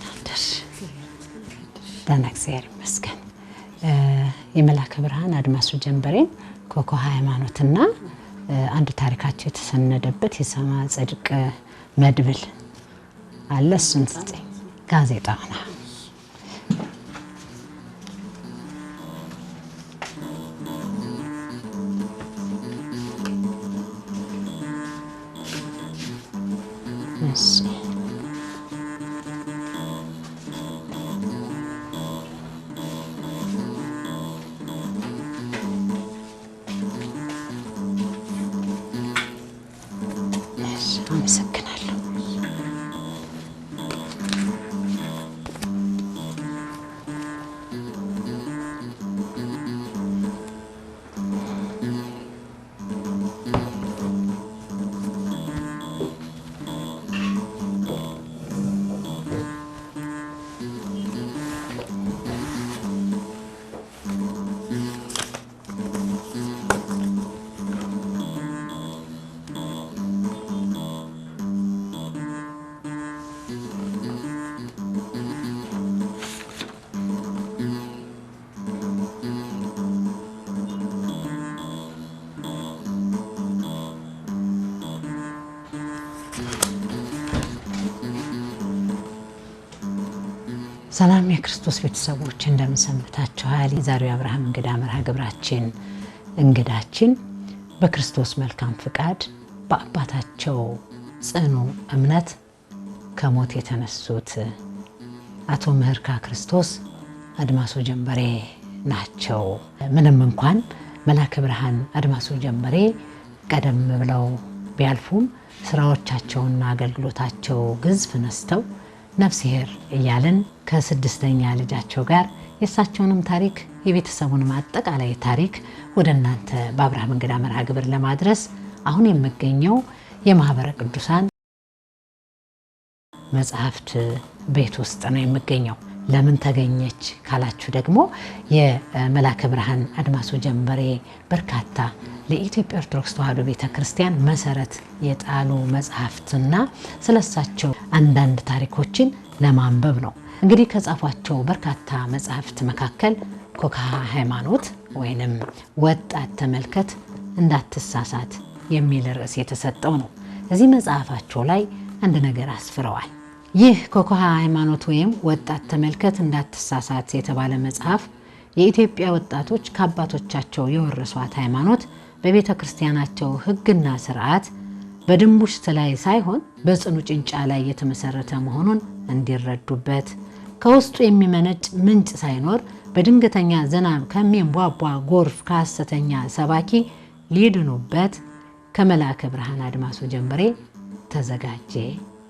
እንደናደር ዳናክሲያር መስከን የመላከ ብርሃን አድማሱ ጀንበሬን ኮኮ ሃይማኖትና አንድ ታሪካቸው የተሰነደበት የሰማ ጽድቅ መድብል አለ እሱን ጽይ ጋዜጣና ሰላም የክርስቶስ ቤተሰቦች እንደምን ሰንብታችኋል? ዛሬው አብርሃም እንግዳ መርሃ ግብራችን እንግዳችን በክርስቶስ መልካም ፍቃድ በአባታቸው ጽኑ እምነት ከሞት የተነሱት አቶ ምህርካ ክርስቶስ አድማሱ ጀንበሬ ናቸው። ምንም እንኳን መላከ ብርሃን አድማሱ ጀንበሬ ቀደም ብለው ቢያልፉም ስራዎቻቸውና አገልግሎታቸው ግዝፍ ነስተው ነፍስሄር እያለን ከስድስተኛ ልጃቸው ጋር የሳቸውንም ታሪክ የቤተሰቡንም አጠቃላይ ታሪክ ወደናንተ በአብርሃም እንግዳ መርሃ ግብር ለማድረስ አሁን የምገኘው የማህበረ ቅዱሳን መጽሐፍት ቤት ውስጥ ነው የምገኘው። ለምን ተገኘች ካላችሁ ደግሞ የመላከ ብርሃን አድማሱ ጀንበሬ በርካታ ለኢትዮጵያ ኦርቶዶክስ ተዋሕዶ ቤተክርስቲያን መሰረት የጣሉ መጽሐፍትና ስለሳቸው አንዳንድ ታሪኮችን ለማንበብ ነው። እንግዲህ ከጻፏቸው በርካታ መጽሐፍት መካከል ኮኮ ሃይማኖት ወይንም ወጣት ተመልከት እንዳትሳሳት የሚል ርዕስ የተሰጠው ነው። እዚህ መጽሐፋቸው ላይ አንድ ነገር አስፍረዋል። ይህ ኮኮ ሃይማኖት ወይም ወጣት ተመልከት እንዳትሳሳት የተባለ መጽሐፍ የኢትዮጵያ ወጣቶች ከአባቶቻቸው የወረሷት ሃይማኖት በቤተ ክርስቲያናቸው ሕግና ስርዓት በድንቡሽት ላይ ሳይሆን በጽኑ ጭንጫ ላይ የተመሰረተ መሆኑን እንዲረዱበት፣ ከውስጡ የሚመነጭ ምንጭ ሳይኖር በድንገተኛ ዝናብ ከሚንቧቧ ጎርፍ ከሐሰተኛ ሰባኪ ሊድኑበት ከመላከ ብርሃን አድማሱ ጀንበሬ ተዘጋጀ።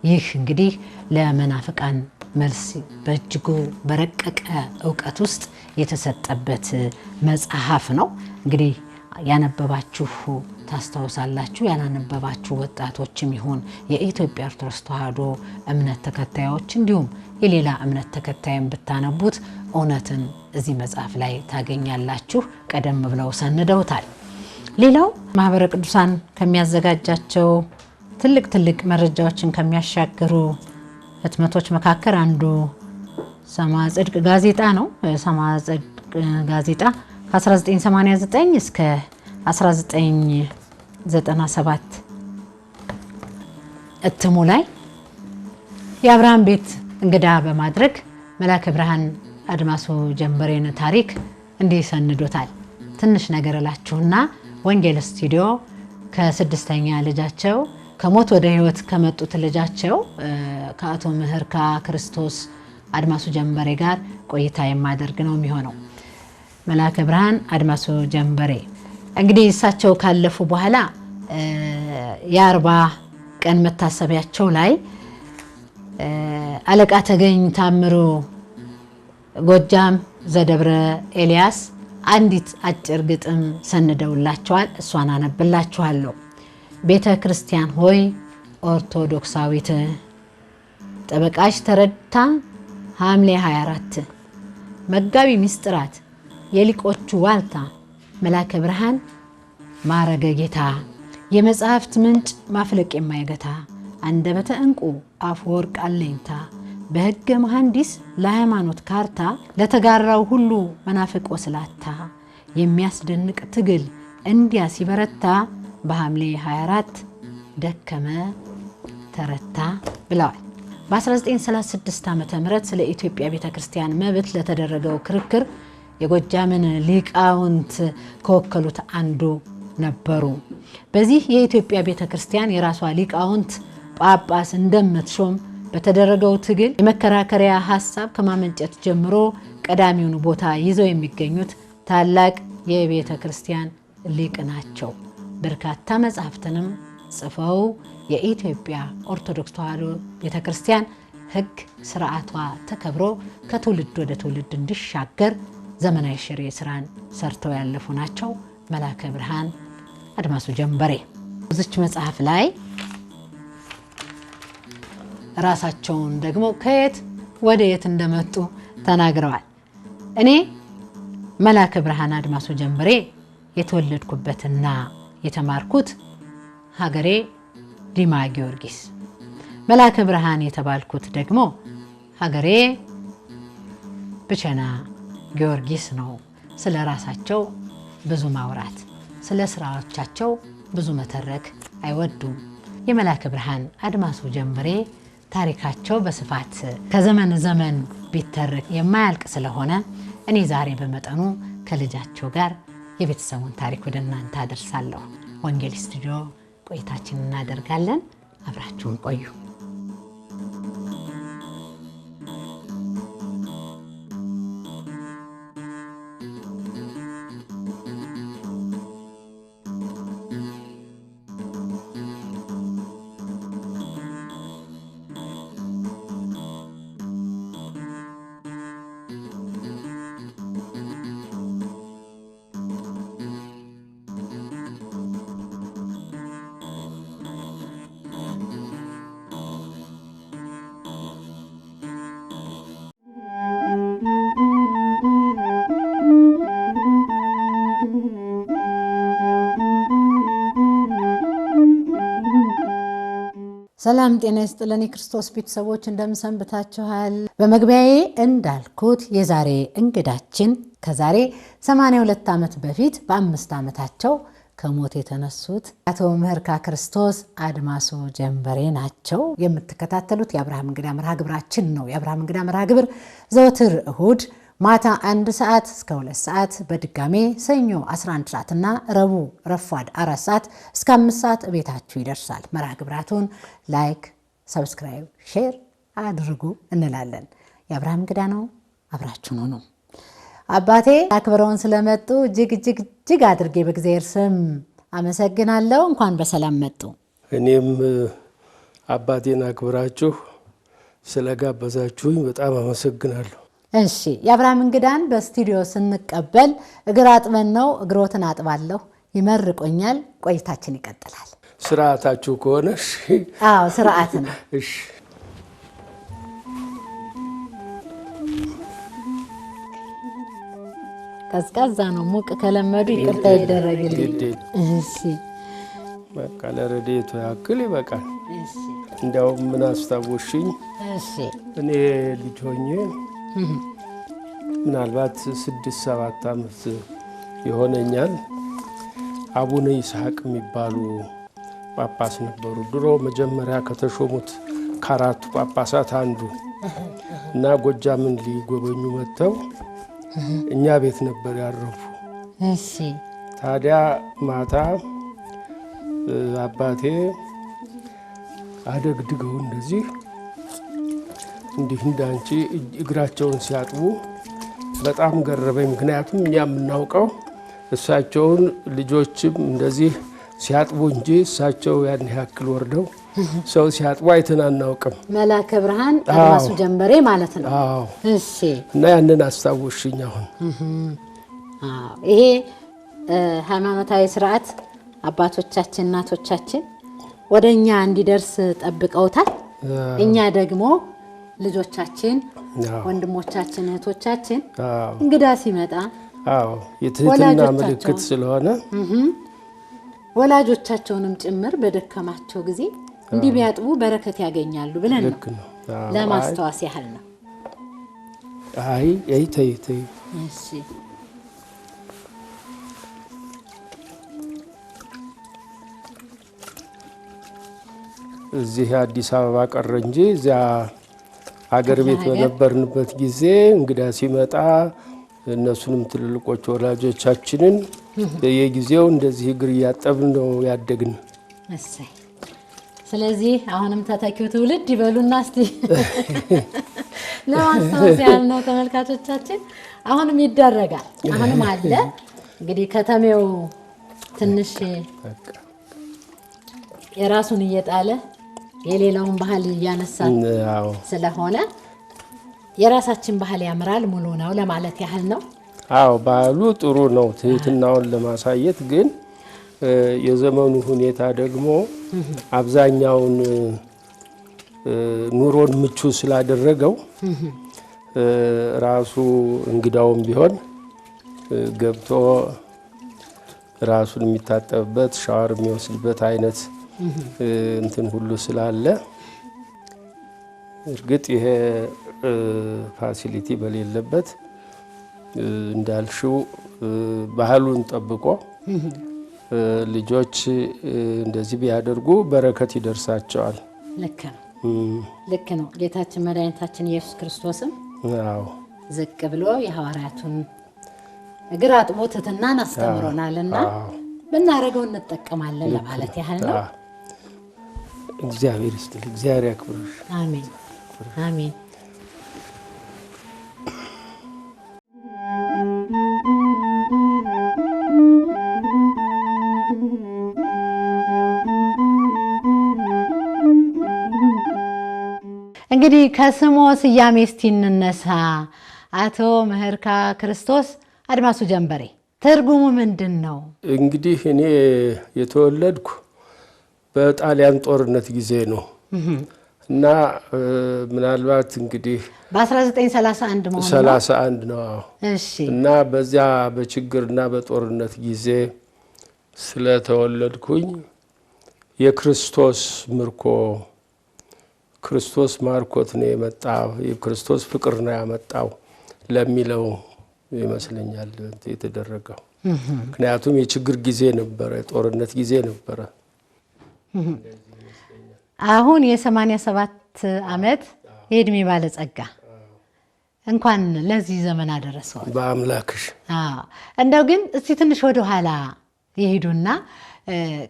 ይህ እንግዲህ ለመናፍቃን መልስ በእጅጉ በረቀቀ ዕውቀት ውስጥ የተሰጠበት መጽሐፍ ነው። እንግዲህ ያነበባችሁ ታስታውሳላችሁ፣ ያላነበባችሁ ወጣቶችም ይሁን የኢትዮጵያ ኦርቶዶክስ ተዋሕዶ እምነት ተከታዮች እንዲሁም የሌላ እምነት ተከታይም ብታነቡት እውነትን እዚህ መጽሐፍ ላይ ታገኛላችሁ። ቀደም ብለው ሰንደውታል። ሌላው ማህበረ ቅዱሳን ከሚያዘጋጃቸው ትልቅ መረጃዎችን ከሚያሻግሩ ህትመቶች መካከል አንዱ ሰማ ጽድቅ ጋዜጣ ነው። ሰማ ጽድቅ ጋዜጣ ከ1989 እስከ 1997 እትሙ ላይ የአብርሃም ቤት እንግዳ በማድረግ መላከ ብርሃን አድማሱ ጀንበሬን ታሪክ እንዲሰንዶታል። ትንሽ ነገር እላችሁና ወንጌል ስቱዲዮ ከስድስተኛ ልጃቸው ከሞት ወደ ህይወት ከመጡት ልጃቸው ከአቶ ምህርካ ክርስቶስ አድማሱ ጀንበሬ ጋር ቆይታ የማደርግ ነው የሚሆነው። መላከ ብርሃን አድማሱ ጀንበሬ እንግዲህ እሳቸው ካለፉ በኋላ የ40 ቀን መታሰቢያቸው ላይ አለቃ ተገኝ ታምሩ ጎጃም ዘደብረ ኤልያስ አንዲት አጭር ግጥም ሰንደውላቸዋል። እሷን አነብላችኋለሁ። ቤተ ክርስቲያን ሆይ ኦርቶዶክሳዊት ጠበቃሽ ተረድታ ሐምሌ 24 መጋቢ ምስጢራት የሊቆቹ ዋልታ መላከ ብርሃን ማረገ ጌታ የመጽሐፍት ምንጭ ማፍለቅ የማይገታ አንደበተ እንቁ አፍ ወርቅ አለኝታ በሕገ መሐንዲስ ለሃይማኖት ካርታ ለተጋራው ሁሉ መናፍቅ ወስላታ የሚያስደንቅ ትግል እንዲያ ሲበረታ በሐምሌ 24 ደከመ ተረታ ብለዋል። በ1936 ዓመተ ምህረት ስለ ኢትዮጵያ ቤተክርስቲያን መብት ለተደረገው ክርክር የጎጃምን ሊቃውንት ከወከሉት አንዱ ነበሩ። በዚህ የኢትዮጵያ ቤተክርስቲያን የራሷ ሊቃውንት ጳጳስ እንደምትሾም በተደረገው ትግል የመከራከሪያ ሐሳብ ከማመንጨት ጀምሮ ቀዳሚውን ቦታ ይዘው የሚገኙት ታላቅ የቤተክርስቲያን ሊቅ ናቸው። በርካታ መጻሕፍትንም ጽፈው የኢትዮጵያ ኦርቶዶክስ ተዋሕዶ ቤተክርስቲያን ሕግ ስርዓቷ ተከብሮ ከትውልድ ወደ ትውልድ እንዲሻገር ዘመናዊ ሽሬ ስራን ሰርተው ያለፉ ናቸው። መላከ ብርሃን አድማሱ ጀንበሬ በዚች መጽሐፍ ላይ ራሳቸውን ደግሞ ከየት ወደ የት እንደመጡ ተናግረዋል። እኔ መላከ ብርሃን አድማሱ ጀንበሬ የተወለድኩበትና የተማርኩት ሀገሬ ዲማ ጊዮርጊስ፣ መላከ ብርሃን የተባልኩት ደግሞ ሀገሬ ብቸና ጊዮርጊስ ነው። ስለ ራሳቸው ብዙ ማውራት፣ ስለ ስራዎቻቸው ብዙ መተረክ አይወዱም። የመላከ ብርሃን አድማሱ ጀንበሬ ታሪካቸው በስፋት ከዘመን ዘመን ቢተረክ የማያልቅ ስለሆነ እኔ ዛሬ በመጠኑ ከልጃቸው ጋር የቤተሰቡን ታሪክ ወደ እናንተ አደርሳለሁ። ወንጌል ስቱዲዮ ቆይታችን እናደርጋለን። አብራችሁን ቆዩ። ሰላም ጤና ይስጥልን የክርስቶስ ቤተሰቦች እንደምሰንብታችኋል። በመግቢያዬ እንዳልኩት የዛሬ እንግዳችን ከዛሬ 82 ዓመት በፊት በ5 ዓመታቸው ከሞት የተነሱት አቶ ምህርካ ክርስቶስ አድማሱ ጀንበሬ ናቸው። የምትከታተሉት የአብርሃም እንግዳ መርሃ ግብራችን ነው። የአብርሃም እንግዳ መርሃ ግብር ዘወትር እሁድ ማታ 1 ሰዓት እስከ 2 ሰዓት በድጋሜ ሰኞ 11 ሰዓት እና ረቡዕ ረፋድ 4 ሰዓት እስከ 5 ሰዓት ቤታችሁ ይደርሳል። መርሃ ግብራቱን ላይክ፣ ሰብስክራይብ፣ ሼር አድርጉ እንላለን። የአብርሃም እንግዳ ነው። አብራችሁ ነው። አባቴ አክብረውን ስለመጡ እጅግ አድርጌ በእግዚአብሔር ስም አመሰግናለሁ። እንኳን በሰላም መጡ። እኔም አባቴን አክብራችሁ ስለጋበዛችሁኝ በጣም አመሰግናለሁ። እሺ፣ የአብርሃም እንግዳን በስቱዲዮ ስንቀበል እግር አጥበን ነው። እግሮትን አጥባለሁ፣ ይመርቆኛል። ቆይታችን ይቀጥላል። ስርዓታችሁ ከሆነ እሺ። አዎ፣ ስርዓት ነው። እሺ። ቀዝቃዛ ነው። ሙቅ ከለመዱ ይቅርታ ይደረግልኝ። እሺ፣ በቃ ለረዴቱ ያክል ይበቃል። እሺ። እንዲያውም ምን አስታወሽኝ? እሺ። እኔ ልጅ ሆኜ ምናልባት 6-7 ዓመት ይሆነኛል። አቡነ ይስሐቅ የሚባሉ ጳጳስ ነበሩ። ድሮ መጀመሪያ ከተሾሙት ከአራቱ ጳጳሳት አንዱ እና ጎጃምን ሊጎበኙ መጥተው እኛ ቤት ነበር ያረፉ። እሺ። ታዲያ ማታ አባቴ አደግድገው እንደዚህ እንዲህ እንዳንቺ እግራቸውን ሲያጥቡ በጣም ገረበኝ። ምክንያቱም እኛ የምናውቀው እሳቸውን ልጆችም እንደዚህ ሲያጥቡ እንጂ እሳቸው ያን ያክል ወርደው ሰው ሲያጥቡ አይተን አናውቅም። መላከ ብርሃን አድማሱ ጀንበሬ ማለት ነው። አዎ። እሺ። እና ያንን አስታወሽኝ አሁን። አዎ፣ ይሄ ሃይማኖታዊ ስርዓት አባቶቻችን እናቶቻችን ወደኛ እንዲደርስ ጠብቀውታል። እኛ ደግሞ ልጆቻችን፣ ወንድሞቻችን፣ እህቶቻችን እንግዳ ሲመጣ የትህትና ምልክት ስለሆነ ወላጆቻቸውንም ጭምር በደከማቸው ጊዜ እንዲህ ቢያጥቡ በረከት ያገኛሉ ብለን ነው ለማስተዋወስ ያህል ነው። አይ ተይ እሺ እዚህ አዲስ አበባ ቀረ እንጂ እዚያ ሀገር ቤት በነበርንበት ጊዜ እንግዳ ሲመጣ እነሱንም ትልልቆች ወላጆቻችንን በየጊዜው እንደዚህ እግር እያጠብን ነው ያደግን። እሰይ። ስለዚህ አሁንም ተተኪው ትውልድ ይበሉና እስቲ ለማስታወስ ያህል ነው ተመልካቾቻችን። አሁንም ይደረጋል፣ አሁንም አለ። እንግዲህ ከተሜው ትንሽ የራሱን እየጣለ የሌላውን ባህል እያነሳ ስለሆነ የራሳችን ባህል ያምራል ሙሉ ነው ለማለት ያህል ነው። አዎ ባህሉ ጥሩ ነው ትህትናውን ለማሳየት፣ ግን የዘመኑ ሁኔታ ደግሞ አብዛኛውን ኑሮን ምቹ ስላደረገው ራሱ እንግዳውም ቢሆን ገብቶ ራሱን የሚታጠብበት ሻወር የሚወስድበት አይነት እንትን ሁሉ ስላለ እርግጥ ይሄ ፋሲሊቲ በሌለበት እንዳልሽው ባህሉን ጠብቆ ልጆች እንደዚህ ቢያደርጉ በረከት ይደርሳቸዋል። ልክ ነው። ጌታችን መድኃኒታችን ኢየሱስ ክርስቶስም ዝቅ ብሎ የሐዋርያቱን እግር አጥቦ ትሕትናን አስተምሮናልና ብናደርገው እንጠቀማለን ለማለት ያህል ነው። እግዚአብሔር ይስጥልኝ፣ እግዚአብሔር ያክብርሽ። አሜን አሜን። እንግዲህ ከስሞ ስያሜ እስቲ እንነሳ። አቶ መህርካ ክርስቶስ አድማሱ ጀንበሬ ትርጉሙ ምንድን ነው? እንግዲህ እኔ የተወለድኩ በጣሊያን ጦርነት ጊዜ ነው እና ምናልባት እንግዲህ በ1931 መሆኑ 31 ነው። እሺ። እና በዚያ በችግርና በጦርነት ጊዜ ስለተወለድኩኝ የክርስቶስ ምርኮ ክርስቶስ ማርኮት ነው የመጣው፣ የክርስቶስ ፍቅር ነው ያመጣው ለሚለው ይመስለኛል የተደረገው። ምክንያቱም የችግር ጊዜ ነበረ፣ የጦርነት ጊዜ ነበረ። አሁን የ87 ዓመት የእድሜ ባለጸጋ እንኳን ለዚህ ዘመን አደረሰው በአምላክሽ። እንደው ግን እስቲ ትንሽ ወደ ኋላ ይሄዱና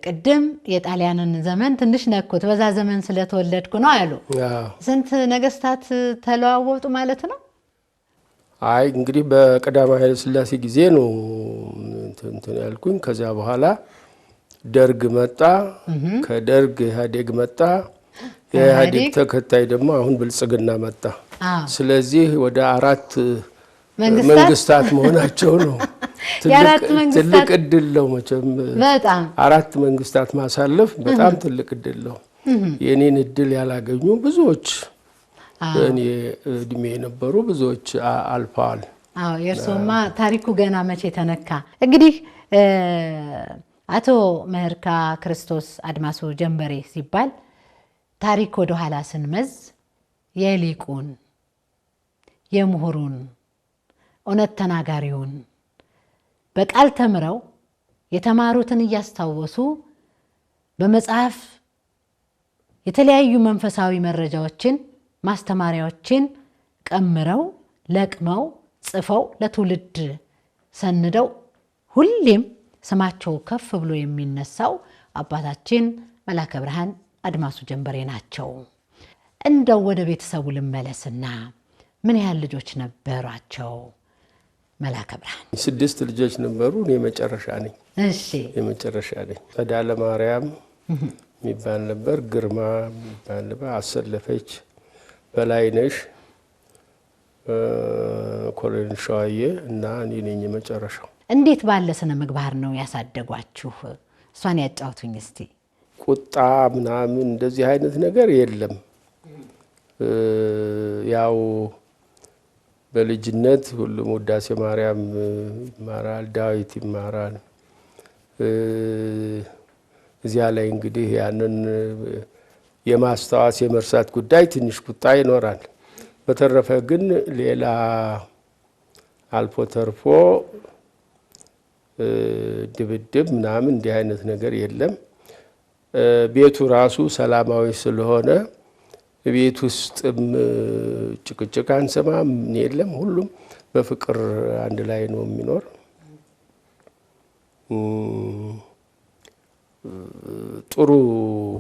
ቅድም የጣሊያንን ዘመን ትንሽ ነኩት። በዛ ዘመን ስለተወለድኩ ነው አሉ። ስንት ነገስታት ተለዋወጡ ማለት ነው? አይ እንግዲህ በቀዳማዊ ኃይለ ሥላሴ ጊዜ ነው እንትን ያልኩኝ። ከዚያ በኋላ ደርግ መጣ፣ ከደርግ ኢህአዴግ መጣ፣ የኢህአዴግ ተከታይ ደግሞ አሁን ብልጽግና መጣ። ስለዚህ ወደ 4 መንግስታት መሆናቸው ነው። ትልቅ እድል ነው መቼም በጣም 4 መንግስታት ማሳለፍ በጣም ትልቅ እድል ነው። የኔን እድል ያላገኙ ብዙዎች በእኔ እድሜ የነበሩ ብዙዎች አልፈዋል። የእርሶማ ታሪኩ ገና መቼ ተነካ። እንግዲህ አቶ መህርካ ክርስቶስ አድማሱ ጀንበሬ ሲባል ታሪክ ወደ ኋላ ስንመዝ የሊቁን የምሁሩን እውነት ተናጋሪውን በቃል ተምረው የተማሩትን እያስታወሱ በመጽሐፍ የተለያዩ መንፈሳዊ መረጃዎችን ማስተማሪያዎችን ቀምረው ለቅመው ጽፈው ለትውልድ ሰንደው ሁሌም ስማቸው ከፍ ብሎ የሚነሳው አባታችን መላከ ብርሃን አድማሱ ጀንበሬ ናቸው። እንደው ወደ ቤተሰቡ ልመለስና ምን ያህል ልጆች ነበሯቸው መላከ ብርሃን? 6 ልጆች ነበሩ። እኔ መጨረሻ ነኝ። እሺ፣ የመጨረሻ ነኝ። ጸዳለ ማርያም የሚባል ነበር፣ ግርማ የሚባል ነበር፣ አሰለፈች በላይነሽ፣ ኮሎኔል ሸዋዬ እና እኔ ነኝ የመጨረሻው። እንዴት ባለ ስነ ምግባር ነው ያሳደጓችሁ? እሷን ያጫውቱኝ እስቲ። ቁጣ ምናምን እንደዚህ አይነት ነገር የለም። ያው በልጅነት ሁሉም ውዳሴ ማርያም ይማራል፣ ዳዊት ይማራል። እዚያ ላይ እንግዲህ ያንን የማስታወስ የመርሳት ጉዳይ ትንሽ ቁጣ ይኖራል። በተረፈ ግን ሌላ አልፎ ተርፎ ድብድብ ምናምን እንዲህ አይነት ነገር የለም። ቤቱ ራሱ ሰላማዊ ስለሆነ ቤት ውስጥም ጭቅጭቅ አንሰማም፣ የለም። ሁሉም በፍቅር አንድ ላይ ነው የሚኖር። ጥሩ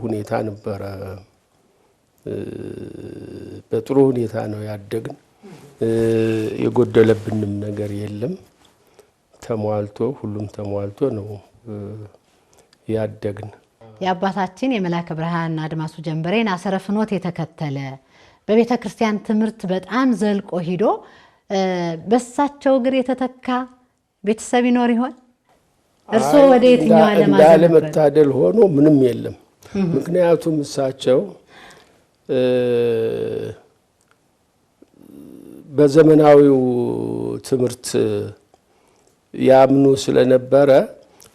ሁኔታ ነበረ። በጥሩ ሁኔታ ነው ያደግን። የጎደለብንም ነገር የለም። ተሟልቶ ሁሉም ተሟልቶ ነው ያደግን። የአባታችን የመላከ ብርሃን አድማሱ ጀንበሬን አሰረ ፍኖት የተከተለ በቤተ ክርስቲያን ትምህርት በጣም ዘልቆ ሂዶ በሳቸው እግር የተተካ ቤተሰብ ይኖር ይሆን? እርስዎ ወደ የትኛው ዓለም እንዳለመታደል ሆኖ ምንም የለም። ምክንያቱም እሳቸው በዘመናዊው ትምህርት ያምኑ ስለነበረ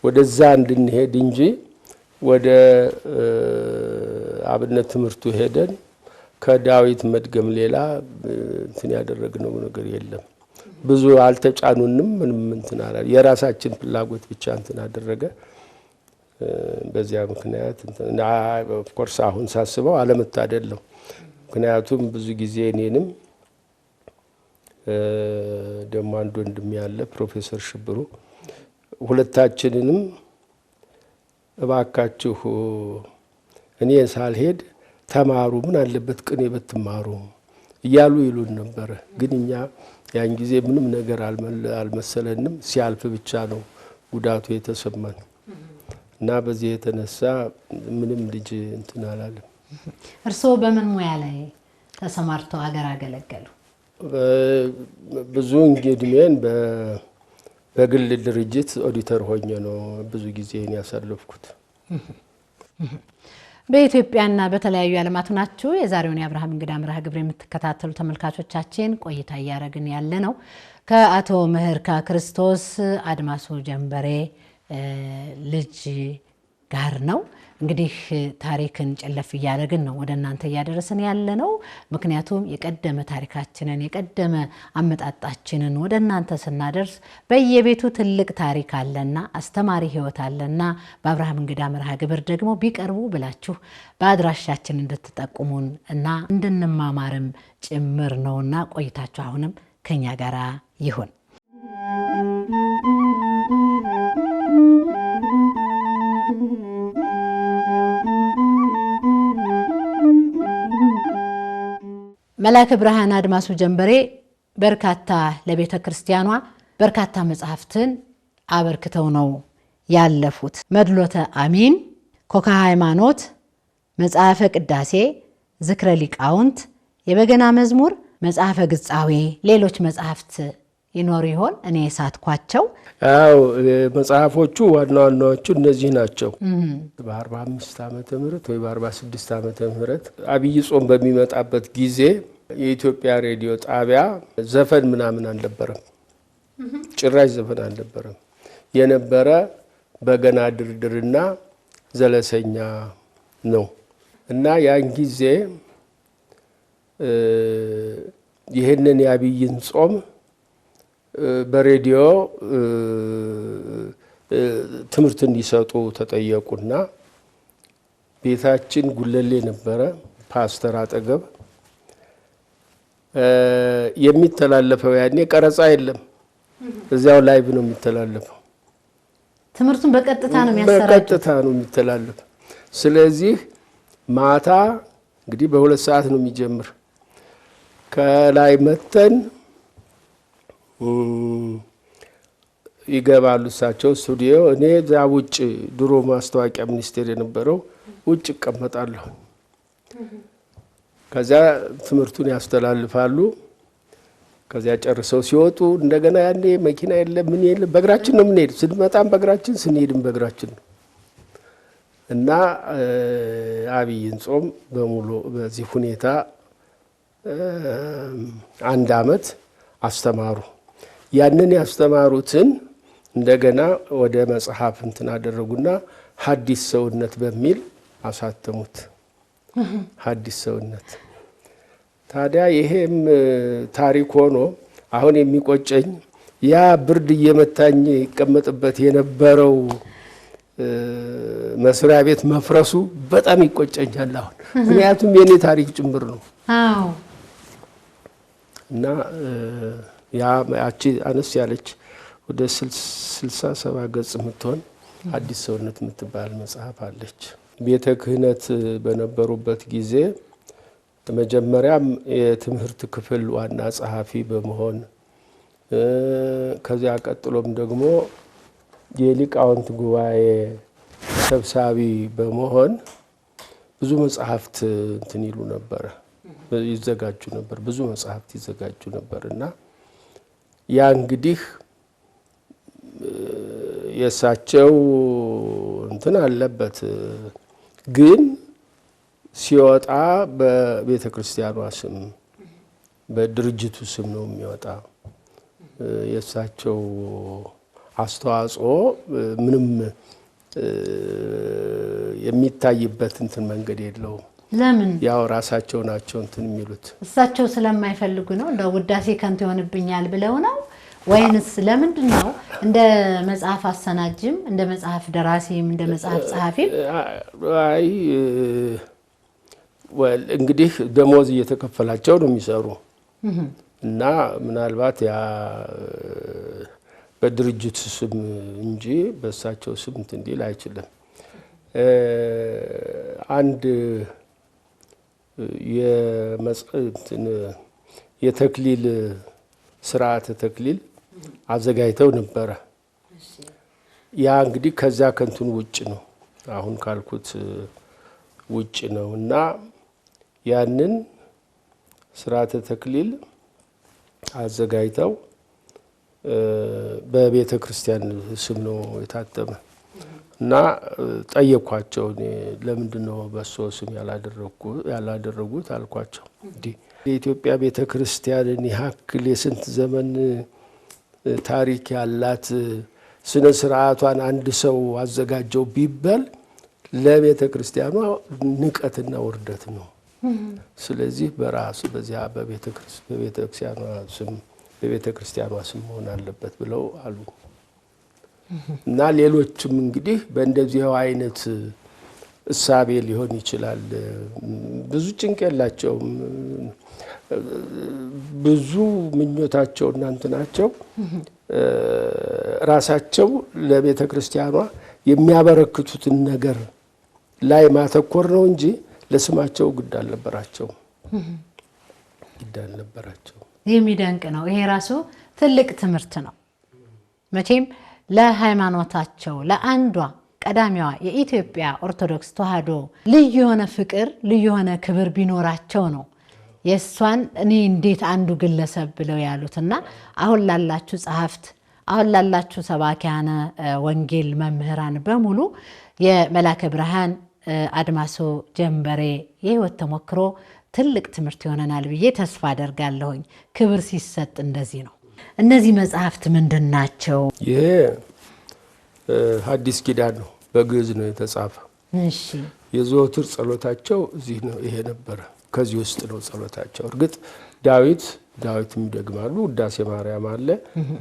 ወደዛ እንድንሄድ እንጂ ወደ አብነት ትምህርቱ ሄደን ከዳዊት መድገም ሌላ እንትን ያደረግነው ነገር የለም። ብዙ አልተጫኑንም። ምንም እንትን አላል። የራሳችን ፍላጎት ብቻ እንትን አደረገ። በዚያ ምክንያት ኦፍ ኮርስ አሁን ሳስበው አለመታደል ነው። ምክንያቱም ብዙ ጊዜ እኔንም ደግሞ አንድ ወንድም ያለ ፕሮፌሰር ሽብሩ ሁለታችንንም እባካችሁ እኔ ሳልሄድ ተማሩ፣ ምን አለበት ቅኔ ብትማሩ እያሉ ይሉን ነበረ። ግን እኛ ያን ጊዜ ምንም ነገር አልመሰለንም። ሲያልፍ ብቻ ነው ጉዳቱ የተሰማን እና በዚህ የተነሳ ምንም ልጅ እንትን አላለም። እርስዎ በምን ሙያ ላይ ተሰማርተው ሀገር አገለገሉ? ብዙ እድሜን በግል ድርጅት ኦዲተር ሆኜ ነው ብዙ ጊዜን ያሳለፍኩት። በኢትዮጵያና በተለያዩ ዓለማት ናችሁ የዛሬውን የአብርሃም እንግዳ መርሃ ግብር የምትከታተሉ ተመልካቾቻችን ቆይታ እያደረግን ያለ ነው ከአቶ ምህርካ ክርስቶስ አድማሱ ጀንበሬ ልጅ ጋር ነው። እንግዲህ ታሪክን ጨለፍ እያደረግን ነው ወደ እናንተ እያደረስን ያለ ነው። ምክንያቱም የቀደመ ታሪካችንን የቀደመ አመጣጣችንን ወደ እናንተ ስናደርስ በየቤቱ ትልቅ ታሪክ አለና አስተማሪ ሕይወት አለና በአብርሃም እንግዳ መርሃ ግብር ደግሞ ቢቀርቡ ብላችሁ በአድራሻችን እንድትጠቁሙን እና እንድንማማርም ጭምር ነውና ቆይታችሁ አሁንም ከኛ ጋር ይሁን። መላከ ብርሃን አድማሱ ጀንበሬ በርካታ ለቤተ ክርስቲያኗ በርካታ መጽሐፍትን አበርክተው ነው ያለፉት። መድሎተ አሚን፣ ኮካ ሃይማኖት፣ መጽሐፈ ቅዳሴ፣ ዝክረ ሊቃውንት፣ የበገና መዝሙር፣ መጽሐፈ ግጻዌ፣ ሌሎች መጽሐፍት ይኖሩ ይሆን? እኔ ሳትኳቸው። አዎ መጽሐፎቹ ዋና ዋናዎቹ እነዚህ ናቸው። በ45 ዓመተ ምህረት ወይ በ46 ዓመተ ምህረት አብይ ጾም በሚመጣበት ጊዜ የኢትዮጵያ ሬዲዮ ጣቢያ ዘፈን ምናምን አልነበረም። ጭራሽ ዘፈን አልነበረም። የነበረ በገና ድርድርና ዘለሰኛ ነው እና ያን ጊዜ ይህንን የአብይን ጾም በሬዲዮ ትምህርት እንዲሰጡ ተጠየቁና ቤታችን ጉለሌ ነበረ፣ ፓስተር አጠገብ የሚተላለፈው ያኔ ቀረጻ የለም፣ እዚያው ላይቭ ነው የሚተላለፈው። ትምህርቱን በቀጥታ ነው የሚያሰራጨው፣ በቀጥታ ነው የሚተላለፈው። ስለዚህ ማታ እንግዲህ በ2 ሰዓት ነው የሚጀምር። ከላይ መተን ይገባሉ እሳቸው ስቱዲዮ። እኔ እዛ ውጭ ድሮ ማስታወቂያ ሚኒስቴር የነበረው ውጭ እቀመጣለሁ። ከዚያ ትምህርቱን ያስተላልፋሉ። ከዚያ ጨርሰው ሲወጡ እንደገና ያኔ መኪና የለም ምን የለም፣ በእግራችን ነው የምንሄድ። ስንመጣም በእግራችን ስንሄድም በእግራችን ነው እና አብይን ጾም በሙሉ በዚህ ሁኔታ 1 ዓመት አስተማሩ። ያንን ያስተማሩትን እንደገና ወደ መጽሐፍ እንትን አደረጉና ሐዲስ ሰውነት በሚል አሳተሙት። ሐዲስ ሰውነት። ታዲያ ይሄም ታሪክ ሆኖ አሁን የሚቆጨኝ ያ ብርድ እየመታኝ ይቀመጥበት የነበረው መስሪያ ቤት መፍረሱ በጣም ይቆጨኛል አሁን። ምክንያቱም የኔ ታሪክ ጭምር ነው። አዎ። እና ያቺ አነስ ያለች ወደ 67 ገጽ የምትሆን ሐዲስ ሰውነት የምትባል መጽሐፍ አለች። ቤተ ክህነት በነበሩበት ጊዜ መጀመሪያም የትምህርት ክፍል ዋና ጸሐፊ በመሆን ከዚያ ቀጥሎም ደግሞ የሊቃውንት ጉባኤ ሰብሳቢ በመሆን ብዙ መጽሐፍት እንትን ይሉ ነበር፣ ይዘጋጁ ነበር። ብዙ መጽሐፍት ይዘጋጁ ነበር እና ያ እንግዲህ የእሳቸው እንትን አለበት፣ ግን ሲወጣ በቤተ ክርስቲያኗ ስም በድርጅቱ ስም ነው የሚወጣ። የእሳቸው አስተዋጽኦ ምንም የሚታይበት እንትን መንገድ የለውም። ለምን? ያው ራሳቸው ናቸው እንትን የሚሉት። እሳቸው ስለማይፈልጉ ነው? እንደ ውዳሴ ከንቱ ይሆንብኛል ብለው ነው ወይንስ ለምንድን ነው? እንደ መጽሐፍ አሰናጅም እንደ መጽሐፍ ደራሲም እንደ መጽሐፍ ጸሐፊም አይ እንግዲህ ደሞዝ እየተከፈላቸው ነው የሚሰሩ እና ምናልባት ያ በድርጅት ስም እንጂ በእሳቸው ስም እንትን ሊል አይችልም። አንድ የተክሊል ስርዓተ ተክሊል አዘጋጅተው ነበረ። ያ እንግዲህ ከዛ ከንቱን ውጭ ነው፣ አሁን ካልኩት ውጭ ነው እና ያንን ስርዓተ ተክሊል አዘጋጅተው በቤተ ክርስቲያን ስም ነው የታተመ እና ጠየኳቸው። ለምንድን ነው በእሱ ስም ያላደረጉት አልኳቸው። እንዲህ የኢትዮጵያ ቤተ ክርስቲያንን ያክል የስንት ዘመን ታሪክ ያላት ስነ ስርዓቷን አንድ ሰው አዘጋጀው ቢባል ለቤተ ክርስቲያኗ ንቀትና ውርደት ነው። ስለዚህ በራሱ በዚያ በቤተ ክርስቲያኗ ስም መሆን አለበት ብለው አሉ እና ሌሎችም እንግዲህ በእንደዚህው አይነት እሳቤ ሊሆን ይችላል። ብዙ ጭንቅ የላቸውም። ብዙ ምኞታቸው እናንት ናቸው ራሳቸው ለቤተ ክርስቲያኗ የሚያበረክቱትን ነገር ላይ ማተኮር ነው እንጂ ለስማቸው ግድ አልነበራቸው። የሚደንቅ ነው። ይሄ ራሱ ትልቅ ትምህርት ነው። መቼም ለሃይማኖታቸው ለአንዷ ቀዳሚዋ የኢትዮጵያ ኦርቶዶክስ ተዋሕዶ ልዩ የሆነ ፍቅር ልዩ የሆነ ክብር ቢኖራቸው ነው የእሷን እኔ እንዴት አንዱ ግለሰብ ብለው ያሉትና አሁን ላላችሁ ጸሐፍት፣ አሁን ላላችሁ ሰባኪያነ ወንጌል መምህራን በሙሉ የመላከ ብርሃን አድማሶ ጀንበሬ የህይወት ተሞክሮ ትልቅ ትምህርት ይሆነናል ብዬ ተስፋ አደርጋለሁኝ። ክብር ሲሰጥ እንደዚህ ነው። እነዚህ መጽሐፍት ምንድን ናቸው? ይሄ ሐዲስ ኪዳን ነው፣ በግዕዝ ነው የተጻፈ። እሺ። የዘወትር ጸሎታቸው እዚህ ነው። ይሄ ነበረ፣ ከዚህ ውስጥ ነው ጸሎታቸው። እርግጥ ዳዊትም ይደግማሉ፣ ውዳሴ ማርያም አለ።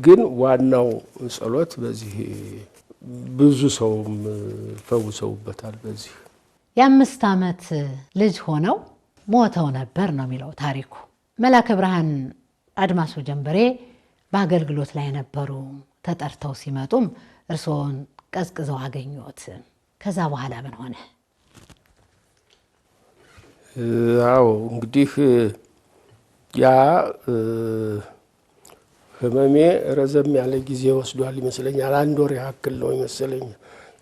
ግን ዋናው ጸሎት በዚህ ብዙ ሰውም ፈውሰውበታል። በዚህ የ5 ዓመት ልጅ ሆነው ሞተው ነበር ነው የሚለው ታሪኩ። መላከ ብርሃን አድማሶ ጀንበሬ በአገልግሎት ላይ ነበሩ። ተጠርተው ሲመጡም እርስዎን ቀዝቅዘው አገኙት። ከዛ በኋላ ምን ሆነ? አዎ እንግዲህ ያ ህመሜ ረዘም ያለ ጊዜ ወስዷል ይመስለኛል። 1 ወር ያክል ነው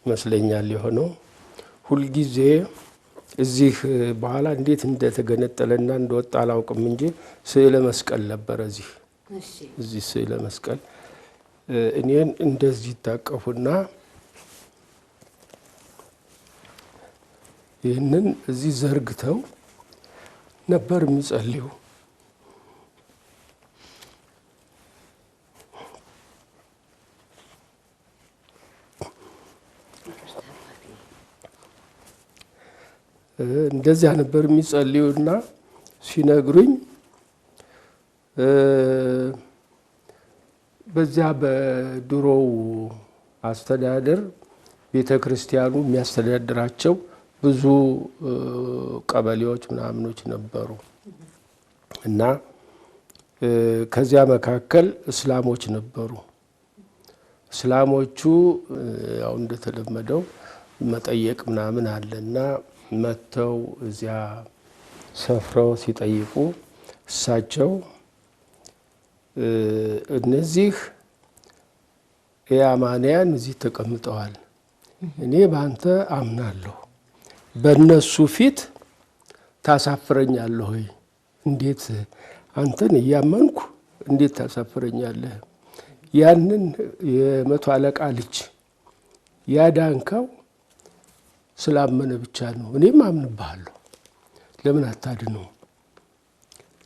ይመስለኛል የሆነው። ሁልጊዜ እዚህ በኋላ እንዴት እንደተገነጠለና እንደወጣ አላውቅም እንጂ ስዕለ መስቀል ነበረ እዚህ ስዕለ መስቀል እኔን እንደዚህ ይታቀፉና ይህንን እዚህ ዘርግተው ነበር የሚጸልዩ። እንደዚያ ነበር የሚጸልዩና ሲነግሩኝ በዚያ በድሮው አስተዳደር ቤተ ክርስቲያኑ የሚያስተዳድራቸው ብዙ ቀበሌዎች ምናምኖች ነበሩ እና ከዚያ መካከል እስላሞች ነበሩ። እስላሞቹ ያው እንደተለመደው መጠየቅ ምናምን አለና መጥተው እዚያ ሰፍረው ሲጠይቁ እሳቸው እነዚህ የአማንያን እዚህ ተቀምጠዋል፣ እኔ በአንተ አምናለሁ፣ በእነሱ ፊት ታሳፍረኛለህ ወይ? እንዴት አንተን እያመንኩ እንዴት ታሳፍረኛለህ? ያንን የመቶ አለቃ ልጅ ያዳንከው ስላመነ ብቻ ነው፣ እኔም አምንብሃለሁ፣ ለምን አታድነው?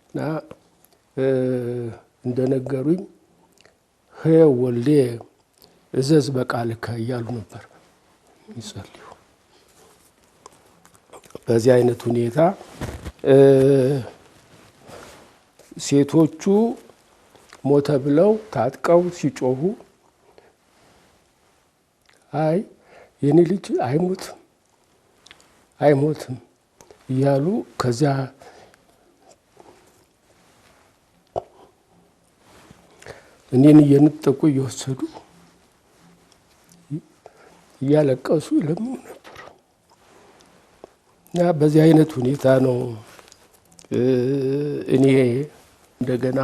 እና እንደነገሩኝ ሕያው ወልዴ እዘዝ በቃልከ እያሉ ነበር ይጸልዩ። በዚህ አይነት ሁኔታ ሴቶቹ ሞተ ብለው ታጥቀው ሲጮሁ አይ የኔ ልጅ አይሞትም አይሞትም እያሉ ከዚያ እኔን እየነጠቁ እየወሰዱ እያለቀሱ ይለምኑ ነበር። እና በዚህ አይነት ሁኔታ ነው እኔ እንደገና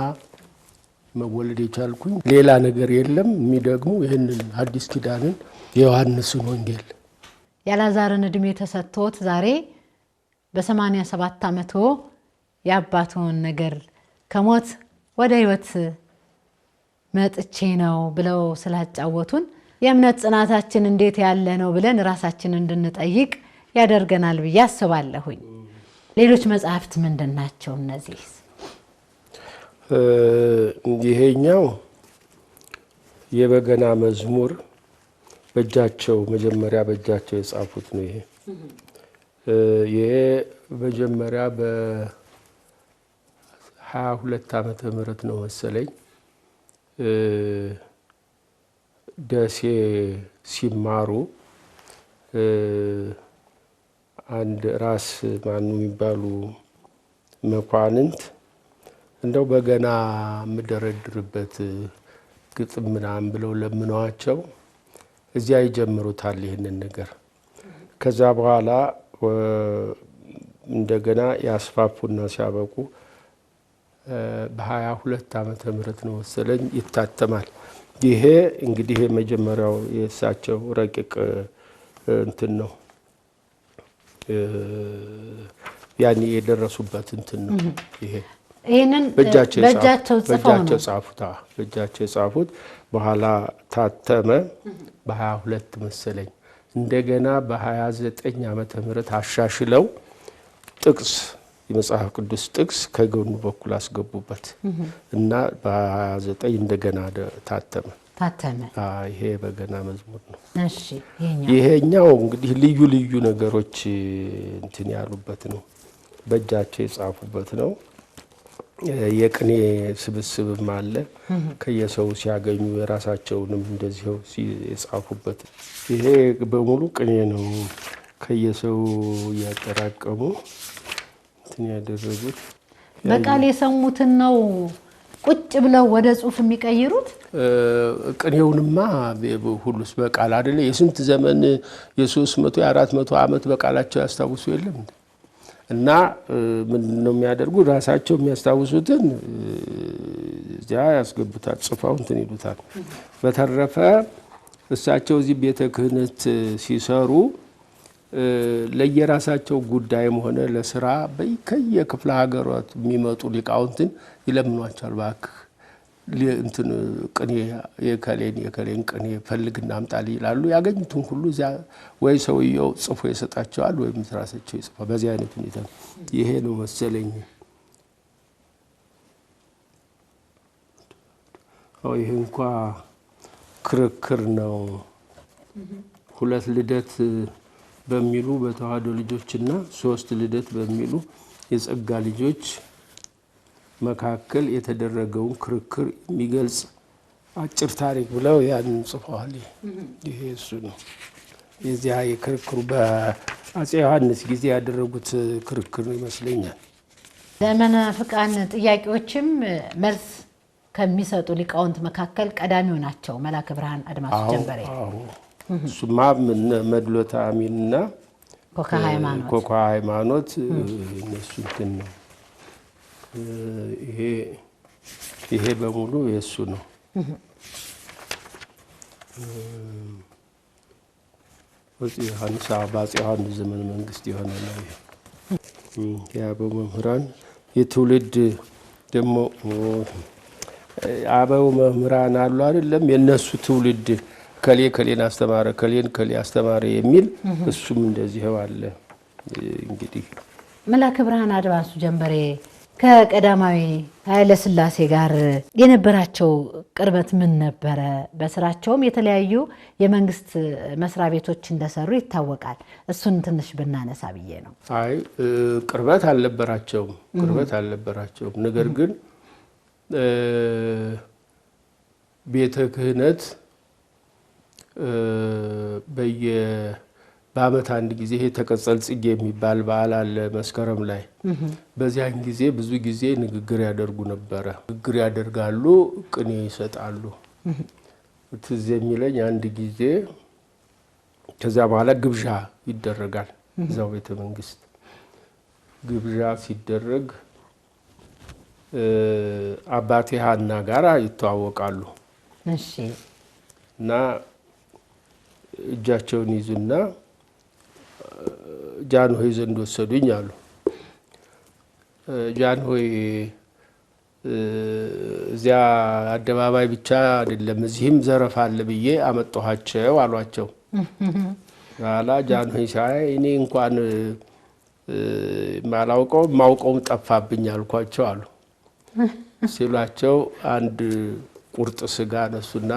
መወለድ የቻልኩኝ። ሌላ ነገር የለም የሚደግሙ ይህንን አዲስ ኪዳንን የዮሐንስን ወንጌል። የአልዓዛርን ዕድሜ ተሰጥቶት ዛሬ በ87 ዓመቶ የአባቶን ነገር ከሞት ወደ ሕይወት መጥቼ ነው ብለው ስላጫወቱን የእምነት ጽናታችን እንዴት ያለ ነው ብለን ራሳችንን እንድንጠይቅ ያደርገናል ብዬ አስባለሁኝ። ሌሎች መጽሐፍት ምንድን ናቸው እነዚህ? ይሄኛው የበገና መዝሙር በእጃቸው መጀመሪያ በእጃቸው የጻፉት ነው። ይሄ መጀመሪያ በ22 ዓመተ ምህረት ነው መሰለኝ ደሴ ሲማሩ አንድ ራስ ማኑ የሚባሉ መኳንንት እንደው በገና የምደረድርበት ግጥም ምናምን ብለው ለምነዋቸው እዚያ ይጀምሩታል ይህንን ነገር። ከዛ በኋላ እንደገና ያስፋፉና ሲያበቁ በ22 ዓመተ ምህረት ነው መሰለኝ ይታተማል። ይሄ እንግዲህ የመጀመሪያው የእሳቸው ረቂቅ እንትን ነው፣ ያኔ የደረሱበት እንትን ነው። ይሄ ይሄንን በእጃቸው ጻፉት። በእጃቸው የጻፉት በኋላ ታተመ በ22 መሰለኝ። እንደገና በ29 ዓመተ ምህረት አሻሽለው ጥቅስ የመጽሐፍ ቅዱስ ጥቅስ ከጎኑ በኩል አስገቡበት እና በ29 እንደገና ታተመ። ይሄ በገና መዝሙር ነው። እሺ ይሄኛው እንግዲህ ልዩ ልዩ ነገሮች እንትን ያሉበት ነው፣ በእጃቸው የጻፉበት ነው። የቅኔ ስብስብም አለ ከየሰው ሲያገኙ የራሳቸውንም እንደዚሁ የጻፉበት። ይሄ በሙሉ ቅኔ ነው፣ ከየሰው እያጠራቀሙ እንትን ያደረጉት። በቃል የሰሙትን ነው ቁጭ ብለው ወደ ጽሁፍ የሚቀይሩት። ቅኔውንማ ሁሉስ በቃል አይደለ? የስንት ዘመን የ300 የ400 ዓመት በቃላቸው ያስታውሱ የለም እና ምንድን ነው የሚያደርጉ? ራሳቸው የሚያስታውሱትን እዚያ ያስገቡታል፣ ጽፈው እንትን ይሉታል። በተረፈ እሳቸው እዚህ ቤተ ክህነት ሲሰሩ ለየራሳቸው ጉዳይም ሆነ ለስራ ከየክፍለ ሀገራት የሚመጡ ሊቃውንትን ይለምኗቸዋል። እባክህ እንትን ቅኔ የከሌን ቅኔ ፈልግና አምጣልኝ ይላሉ። ያገኙትን ሁሉ እዚያ ወይ ሰውየው ጽፎ ይሰጣቸዋል ወይም ራሳቸው ይጽፋል። በዚህ አይነት ሁኔታ ይሄ ነው መሰለኝ። ይሄ እንኳ ክርክር ነው። ሁለት ልደት በሚሉ በተዋህዶ ልጆችና 3 ልደት በሚሉ የጸጋ ልጆች መካከል የተደረገውን ክርክር የሚገልጽ አጭር ታሪክ ብለው ያንን ጽፈዋል። ይሄ እሱ ነው። የዚያ የክርክሩ በአፄ ዮሐንስ ጊዜ ያደረጉት ክርክር ይመስለኛል። ለመናፍቃን ጥያቄዎችም መልስ ከሚሰጡ ሊቃውንት መካከል ቀዳሚው ናቸው መላከ ብርሃን አድማሱ ጀንበሬ። እሱማ መድሎተ አሚንና ኮካ ሃይማኖት እነሱ እንትን ነው። ይሄ በሙሉ የእሱ ነው። በአፄ ዮሐንስ ዘመን መንግስት የሆነ ነው። የአበው መምህራን የትውልድ ደግሞ አበው መምህራን አሉ አይደለም? የነሱ ትውልድ ከሌን አስተማረ ከሌ አስተማረ የሚል እሱም እንደዚህ አለ። እንግዲህ መላከ ብርሃን አድማሱ ጀንበሬ ከቀዳማዊ ኃይለ ሥላሴ ጋር የነበራቸው ቅርበት ምን ነበረ? በስራቸውም የተለያዩ የመንግስት መስሪያ ቤቶች እንደሰሩ ይታወቃል። እሱን ትንሽ ብናነሳ ብዬ ነው። አይ ቅርበት አልነበራቸውም። ነገር ግን ቤተ ክህነት በዓመት አንድ ጊዜ ይሄ ተቀጸል ጽጌ የሚባል በዓል አለ መስከረም ላይ። በዚያን ጊዜ ብዙ ጊዜ ንግግር ያደርጉ ነበረ። ንግግር ያደርጋሉ፣ ቅኔ ይሰጣሉ። ትዝ የሚለኝ አንድ ጊዜ ከዚያ በኋላ ግብዣ ይደረጋል። እዛው ቤተ መንግስት ግብዣ ሲደረግ አባቴ ሀና ጋር ይተዋወቃሉ። እሺ። እና እጃቸውን ይዙና ጃንሆይ ዘንድ ወሰዱኝ አሉ። ጃንሆይ እዚያ አደባባይ ብቻ አይደለም እዚህም ዘረፋ አለ ብዬ አመጣኋቸው አሏቸው። ኋላ ጃንሆይ ሳይ እኔ እንኳን ማውቀውም ጠፋብኝ አልኳቸው አሉ። ሲሏቸው አንድ ቁርጥ ስጋ ነሱና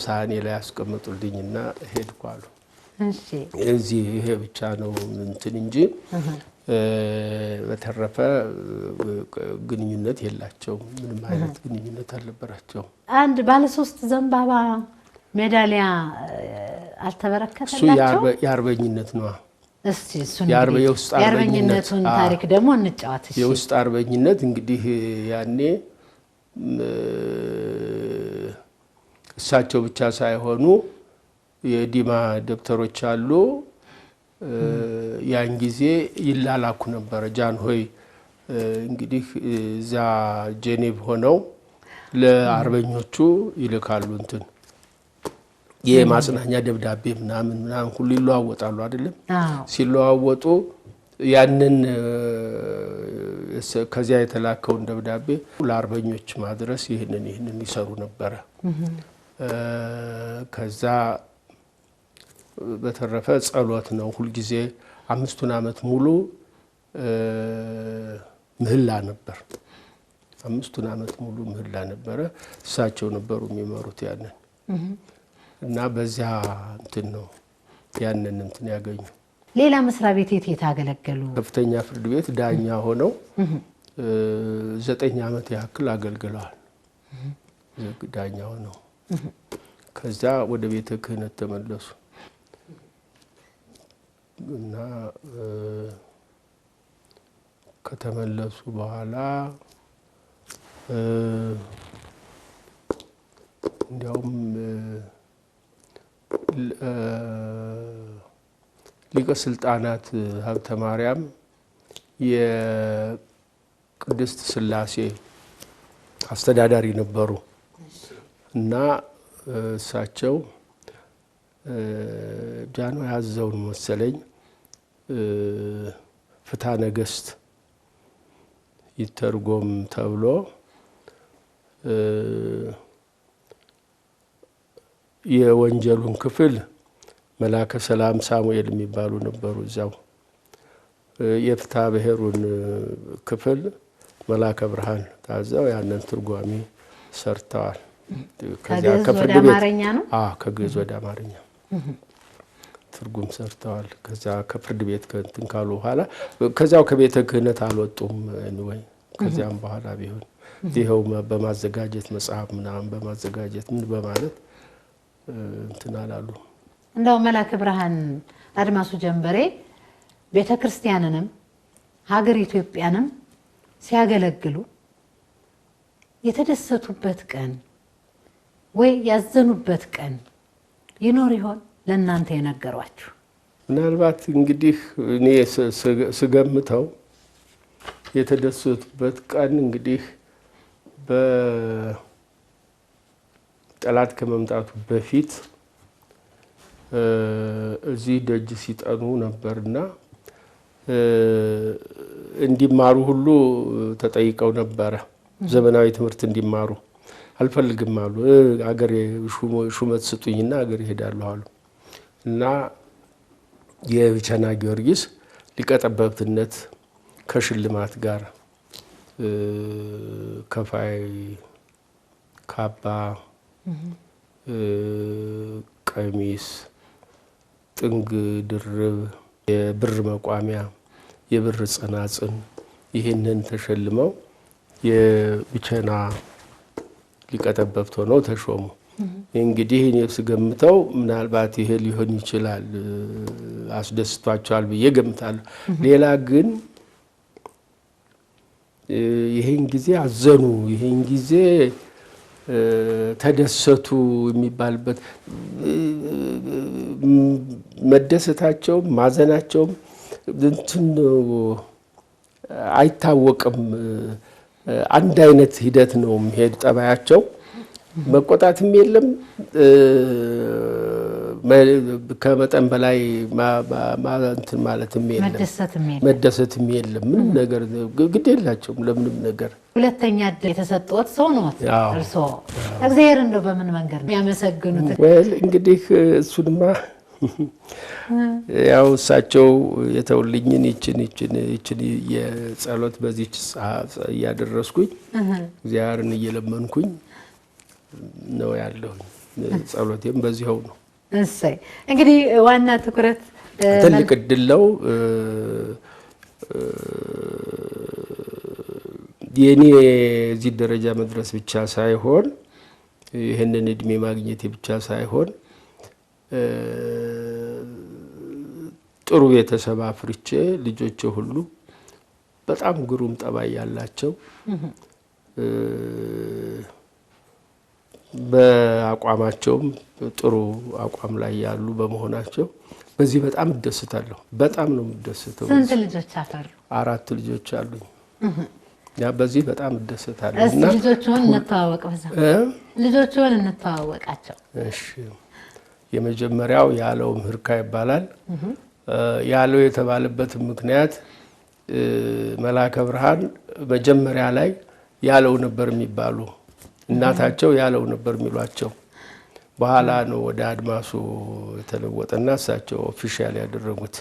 ሳህኔ ላይ ያስቀምጡልኝና ሄድኩ አሉ። እዚህ ይሄ ብቻ ነው እንትን እንጂ በተረፈ ግንኙነት የላቸውም። ምንም አይነት ግንኙነት አልነበራቸውም። አንድ ባለሶስት ዘንባባ ሜዳሊያ አልተበረከተላቸው? እሱ የአርበኝነት ነው። እስቲ እሱን የአርበኝነቱን ታሪክ ደግሞ እንጫወት። እሺ። የውስጥ አርበኝነት እንግዲህ ያኔ እሳቸው ብቻ ሳይሆኑ የዲማ ደብተሮች አሉ። ያን ጊዜ ይላላኩ ነበረ። ጃንሆይ እንግዲህ እዛ ጄኔቭ ሆነው ለአርበኞቹ ይልካሉ እንትን የማጽናኛ ደብዳቤ ምናምን ሁሉ ይለዋወጣሉ አይደለም? ሲለዋወጡ ያንን ከዚያ የተላከውን ደብዳቤ ለአርበኞች ማድረስ ይህንን ይሰሩ ነበረ። ከዛ በተረፈ ጸሎት ነው። ሁልጊዜ 5 ዓመት ሙሉ ምህላ ነበር። 5 ዓመት ሙሉ ምህላ ነበረ። እሳቸው ነበሩ የሚመሩት ያንን እና በዚያ እንትን ነው ያንን እንትን ያገኙ። ሌላ መስሪያ ቤት የት አገለገሉ? ከፍተኛ ፍርድ ቤት ዳኛ ሆነው 9 ዓመት ያክል አገልግለዋል። ዳኛ ሆነው ከዛ ወደ ቤተ ክህነት ተመለሱ እና ከተመለሱ በኋላ እንዲያውም ሊቀ ስልጣናት ሀብተ ማርያም የቅድስት ሥላሴ አስተዳዳሪ ነበሩ እና እሳቸው ጃንሆይ ያዘውን መሰለኝ ፍትሐ ነገሥት ይተርጎም ተብሎ የወንጀሉን ክፍል መላከ ሰላም ሳሙኤል የሚባሉ ነበሩ እዛው። የፍትሐ ብሔሩን ክፍል መላከ ብርሃን ታዘው ያንን ትርጓሜ ሰርተዋል። ከግዕዝ ወደ አማርኛ ነው? ከግዕዝ ወደ አማርኛ። ትርጉም ሰርተዋል። ከዛ ከፍርድ ቤት ከእንትን ካሉ በኋላ ከዛው ከቤተ ክህነት አልወጡም ወይ ከዚያም በኋላ ቢሆን ይኸው በማዘጋጀት መጽሐፍ ምናምን በማዘጋጀት ምን በማለት እንትን አላሉ። እንደው መላከ ብርሃን አድማሱ ጀንበሬ ቤተክርስቲያንንም ሀገር ኢትዮጵያንም ሲያገለግሉ የተደሰቱበት ቀን ወይ ያዘኑበት ቀን ይኖር ይሆን ለእናንተ የነገሯችሁ? ምናልባት እንግዲህ እኔ ስገምተው የተደሰቱበት ቀን እንግዲህ በጠላት ከመምጣቱ በፊት እዚህ ደጅ ሲጠኑ ነበርና እንዲማሩ ሁሉ ተጠይቀው ነበረ። ዘመናዊ ትምህርት እንዲማሩ አልፈልግም አሉ። አገር ሹመት ስጡኝና አገር ይሄዳሉ አሉ እና የብቸና ጊዮርጊስ ሊቀ ጠበብትነት ከሽልማት ጋር ከፋይ ካባ፣ ቀሚስ፣ ጥንግ ድርብ፣ የብር መቋሚያ፣ የብር ጸናጽን ይህንን ተሸልመው የብቸና ሊቀ ጠበብት ሆነው ተሾሙ። እንግዲህ እኔ ስገምተው ምናልባት ይሄ ሊሆን ይችላል አስደስቷቸዋል ብዬ ገምታለሁ። ሌላ ግን ይሄን ጊዜ አዘኑ፣ ይሄን ጊዜ ተደሰቱ የሚባልበት መደሰታቸውም ማዘናቸውም እንትን አይታወቅም። አንድ አይነት ሂደት ነው የሚሄድ ጠባያቸው። መቆጣትም የለም ከመጠን በላይ እንትን ማለትም የለም መደሰትም የለም። ምንም ነገር ግድ የላቸውም ለምንም ነገር። ሁለተኛ እድል የተሰጠዎት ሰው ነው እርስዎ። እግዚአብሔር እንደው በምን መንገድ ነው ያመሰግኑት? እንግዲህ እሱንማ ያው እሳቸው የተውልኝን ይችን የጸሎት በዚች እያደረስኩኝ እግዚአብሔርን እየለመንኩኝ ነው ያለሁኝ። ጸሎቴም በዚህው ነው። እሰይ እንግዲህ ዋና ትኩረት ትልቅ እድል ነው። የኔ እዚህ ደረጃ መድረስ ብቻ ሳይሆን ይህንን እድሜ ማግኘት ብቻ ሳይሆን ጥሩ ቤተሰብ አፍርቼ ልጆቼ ሁሉ በጣም ግሩም ጠባይ ያላቸው በአቋማቸውም ጥሩ አቋም ላይ ያሉ በመሆናቸው በዚህ በጣም እደሰታለሁ። በጣም ነው የምደሰተው። ስንት ልጆች አፈሩ? 4 ልጆች አሉኝ። ያ በዚህ በጣም እደሰታለሁ። እና ልጆቹን እንተዋወቅ። በዛ ልጆቹን እንተዋወቃቸው። እሺ። የመጀመሪያው ያለው ምህርካ ይባላል። ያለው የተባለበት ምክንያት መላከ ብርሃን መጀመሪያ ላይ ያለው ነበር የሚባሉ እናታቸው ያለው ነበር የሚሏቸው። በኋላ ነው ወደ አድማሱ የተለወጠና እሳቸው ኦፊሻል ያደረጉት።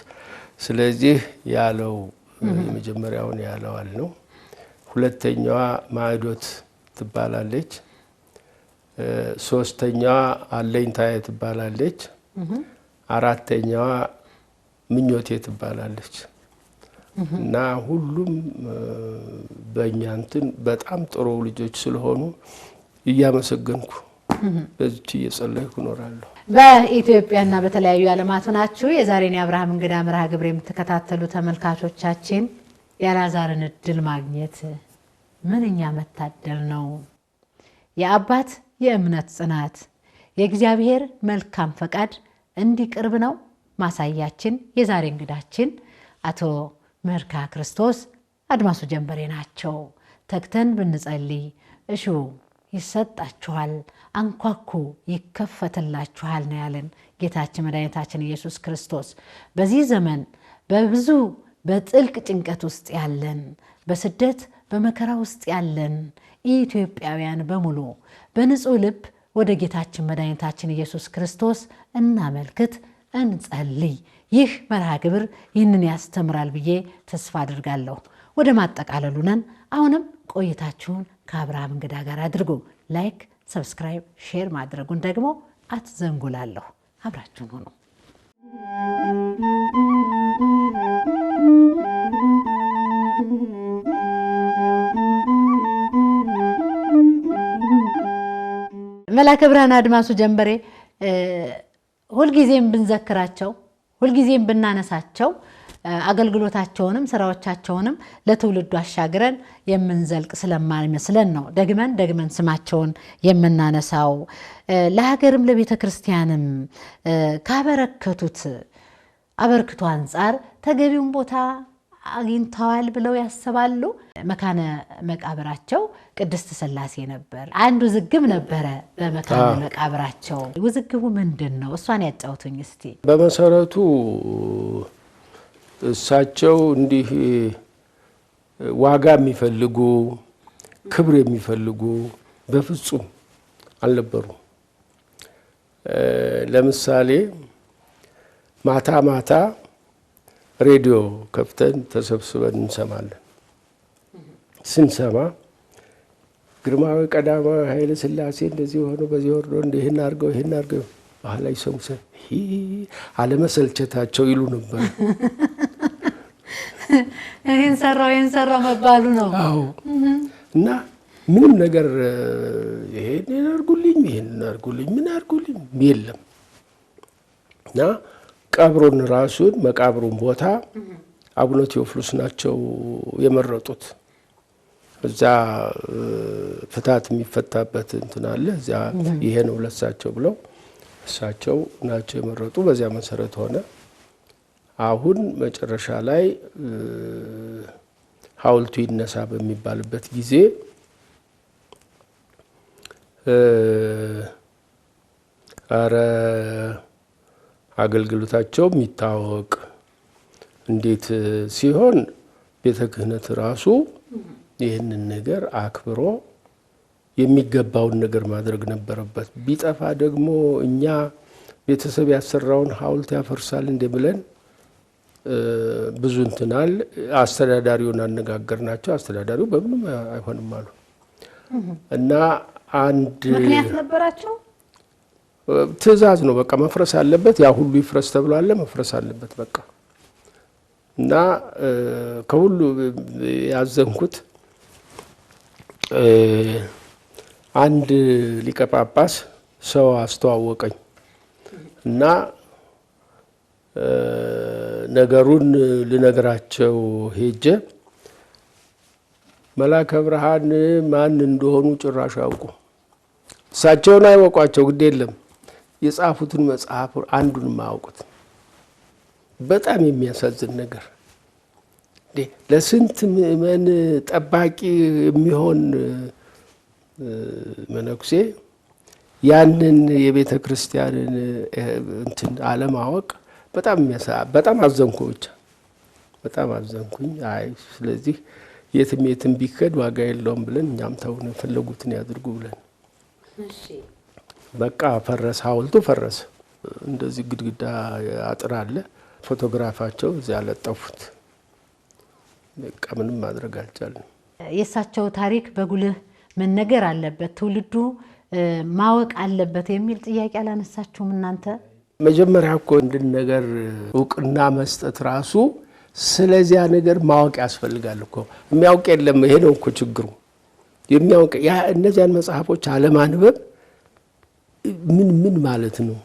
ስለዚህ ያለው የመጀመሪያውን ያለዋል ነው። ሁለተኛዋ ማዕዶት ትባላለች። ሶስተኛዋ አለኝታዬ ትባላለች። አራተኛዋ ምኞቴ ትባላለች። እና ሁሉም በእኛ እንትን በጣም ጥሩ ልጆች ስለሆኑ እያመሰገንኩ በዚች እየጸለይኩ እኖራለሁ። በኢትዮጵያና በተለያዩ ዓለማት ናችሁ የዛሬን የአብርሃም እንግዳ መርሃ ግብር የምትከታተሉ ተመልካቾቻችን የአልዓዛርን እድል ማግኘት ምንኛ መታደል ነው። የአባት የእምነት ጽናት የእግዚአብሔር መልካም ፈቃድ እንዲቅርብ ነው ማሳያችን። የዛሬ እንግዳችን አቶ ምህርካ ክርስቶስ አድማሱ ጀንበሬ ናቸው። ተግተን ብንጸልይ እሹ ይሰጣችኋል፣ አንኳኩ ይከፈትላችኋል ነው ያለን ጌታችን መድኃኒታችን ኢየሱስ ክርስቶስ። በዚህ ዘመን በብዙ በጥልቅ ጭንቀት ውስጥ ያለን፣ በስደት በመከራ ውስጥ ያለን ኢትዮጵያውያን በሙሉ በንጹህ ልብ ወደ ጌታችን መድኃኒታችን ኢየሱስ ክርስቶስ እናመልክት፣ እንጸልይ። ይህ መርሃ ግብር ይህንን ያስተምራል ብዬ ተስፋ አድርጋለሁ። ወደ ማጠቃለሉ ነን። አሁንም ቆይታችሁን ከአብርሃም እንግዳ ጋር አድርጉ። ላይክ፣ ሰብስክራይብ፣ ሼር ማድረጉን ደግሞ አትዘንጉላለሁ። አብራችሁን ሁኑ። መላከ ብርሃን አድማሱ ጀንበሬ ሁልጊዜም ብንዘክራቸው ሁልጊዜም ብናነሳቸው አገልግሎታቸውንም ስራዎቻቸውንም ለትውልዱ አሻግረን የምንዘልቅ ስለማይመስለን ነው ደግመን ስማቸውን የምናነሳው። ለሀገርም ለቤተ ክርስቲያንም ካበረከቱት አበርክቶ አንፃር ተገቢውን ቦታ አግኝተዋል ብለው ያስባሉ? መካነ መቃብራቸው ቅድስት ሥላሴ ነበር። አንዱ ውዝግብ ነበረ በመካነ መቃብራቸው። ውዝግቡ ምንድን ነው? እሷን ያጫውቱኝ እስቲ። በመሰረቱ እሳቸው እንዲህ ዋጋ የሚፈልጉ ክብር የሚፈልጉ በፍጹም አልነበሩም። ለምሳሌ ማታ ማታ ሬዲዮ ከፍተን ተሰብስበን እንሰማለን። ስንሰማ ግርማዊ ቀዳማዊ ኃይለ ሥላሴ እንደዚህ ሆኖ በዚህ ወርዶ ይህን አድርገው ባህላ ይሰሙሰ አለመሰልቸታቸው ይሉ ነበር። ይህን ሰራው መባሉ ነው። አዎ። እና ምንም ነገር ይሄን አድርጉልኝ ምን አድርጉልኝ የለም። እና ቀብሩን ራሱን መቃብሩን ቦታ አቡነ ቴዎፍሎስ ናቸው የመረጡት። እዛ ፍታት የሚፈታበት እንትን አለ። እዛ ይሄ ነው ለሳቸው ብለው እሳቸው ናቸው የመረጡ። በዚያ መሰረት ሆነ። አሁን መጨረሻ ላይ ሐውልቱ ይነሳ በሚባልበት ጊዜ አረ አገልግሎታቸው የሚታወቅ እንዴት ሲሆን ቤተ ክህነት ራሱ ይህንን ነገር አክብሮ የሚገባውን ነገር ማድረግ ነበረበት። ቢጠፋ ደግሞ እኛ ቤተሰብ ያሰራውን ሐውልት ያፈርሳል እንደ ብለን ብዙ እንትናል። አስተዳዳሪውን አነጋገርናቸው። አስተዳዳሪው በምንም አይሆንም አሉ እና አንድ ምክንያት ነበራቸው። ትእዛዝ ነው በቃ መፍረስ አለበት፣ ያ ሁሉ ይፍረስ ተብሏል። መፍረስ አለበት በቃ። እና ከሁሉ ያዘንኩት አንድ ሊቀ ጳጳስ ሰው አስተዋወቀኝ እና ነገሩን ልነግራቸው ሄጄ መላከ ብርሃን ማን እንደሆኑ ጭራሽ አውቁ። እሳቸውን አይወቋቸው ግድ የለም የጻፉትን መጽሐፍ አንዱን ማያውቁት። በጣም የሚያሳዝን ነገር ለስንት ምእመን ጠባቂ የሚሆን መነኩሴ ያንን የቤተ ክርስቲያንን እንትን አለማወቅ በጣም አዘንኩ። ብቻ በጣም አዘንኩኝ። አይ ስለዚህ የትም ቢከድ ዋጋ የለውም ብለን እኛም ተውን የፈለጉትን ያድርጉ ብለን በቃ ፈረሰ። ሐውልቱ ፈረሰ። እንደዚህ ግድግዳ አጥር አለ። ፎቶግራፋቸው እዚያ ያለጠፉት። በቃ ምንም ማድረግ አልቻልንም። የእሳቸው ታሪክ በጉልህ መነገር አለበት፣ ትውልዱ ማወቅ አለበት የሚል ጥያቄ አላነሳችሁም እናንተ? መጀመሪያ እኮ እንድን ነገር እውቅና መስጠት ራሱ ስለዚያ ነገር ማወቅ ያስፈልጋል እኮ። የሚያውቅ የለም። ይሄ ነው እኮ ችግሩ። የሚያውቅ እነዚያን መጽሐፎች አለማንበብ ምን ማለት ነው?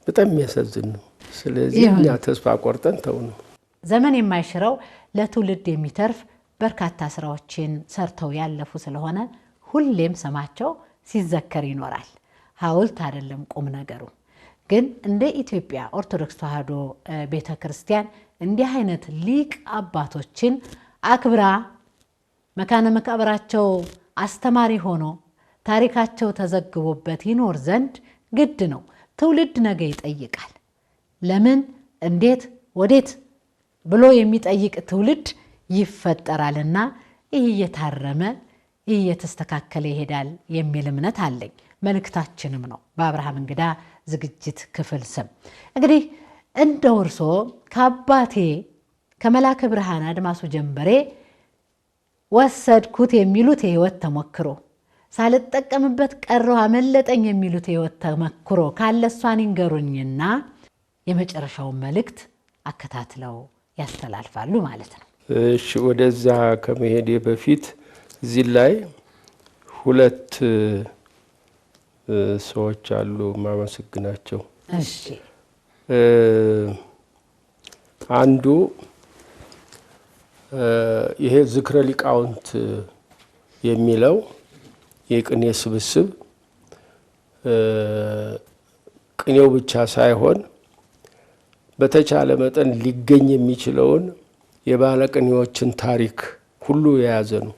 በጣም የሚያሳዝን ነው። ስለዚህ እኛ ተስፋ ቆርጠን ተው ነው። ዘመን የማይሽረው ለትውልድ የሚተርፍ በርካታ ስራዎችን ሰርተው ያለፉ ስለሆነ ሁሌም ስማቸው ሲዘከር ይኖራል። ሐውልት አይደለም ቁም ነገሩ። ግን እንደ ኢትዮጵያ ኦርቶዶክስ ተዋሕዶ ቤተክርስቲያን እንዲህ አይነት ሊቅ አባቶችን አክብራ መካነ መቃብራቸው አስተማሪ ሆኖ ታሪካቸው ተዘግቦበት ይኖር ዘንድ ግድ ነው። ትውልድ ነገ ይጠይቃል። ለምን፣ እንዴት፣ ወዴት ብሎ የሚጠይቅ ትውልድ ይፈጠራልና ይህ እየታረመ ይህ እየተስተካከለ ይሄዳል የሚል እምነት አለኝ። መልእክታችንም ነው በአብርሃም እንግዳ ዝግጅት ክፍል ስም። እንግዲህ እንደ ወርሶ ከአባቴ ከመላከ ብርሃን አድማሱ ጀንበሬ ወሰድኩት የሚሉት የህይወት ተሞክሮ፣ ሳልጠቀምበት ቀረው አመለጠኝ የሚሉት የህይወት ተሞክሮ ካለ እሷን ይንገሩኝና የመጨረሻውን መልእክት አከታትለው ያስተላልፋሉ ማለት ነው። እሺ፣ ወደዛ ከመሄዴ በፊት እዚህ ላይ ሁለት ሰዎች አሉ ማመሰግናቸው። እሺ አንዱ ይሄ ዝክረ ሊቃውንት የሚለው የቅኔ ስብስብ ቅኔው ብቻ ሳይሆን በተቻለ መጠን ሊገኝ የሚችለውን የባለቅኔዎችን ታሪክ ሁሉ የያዘ ነው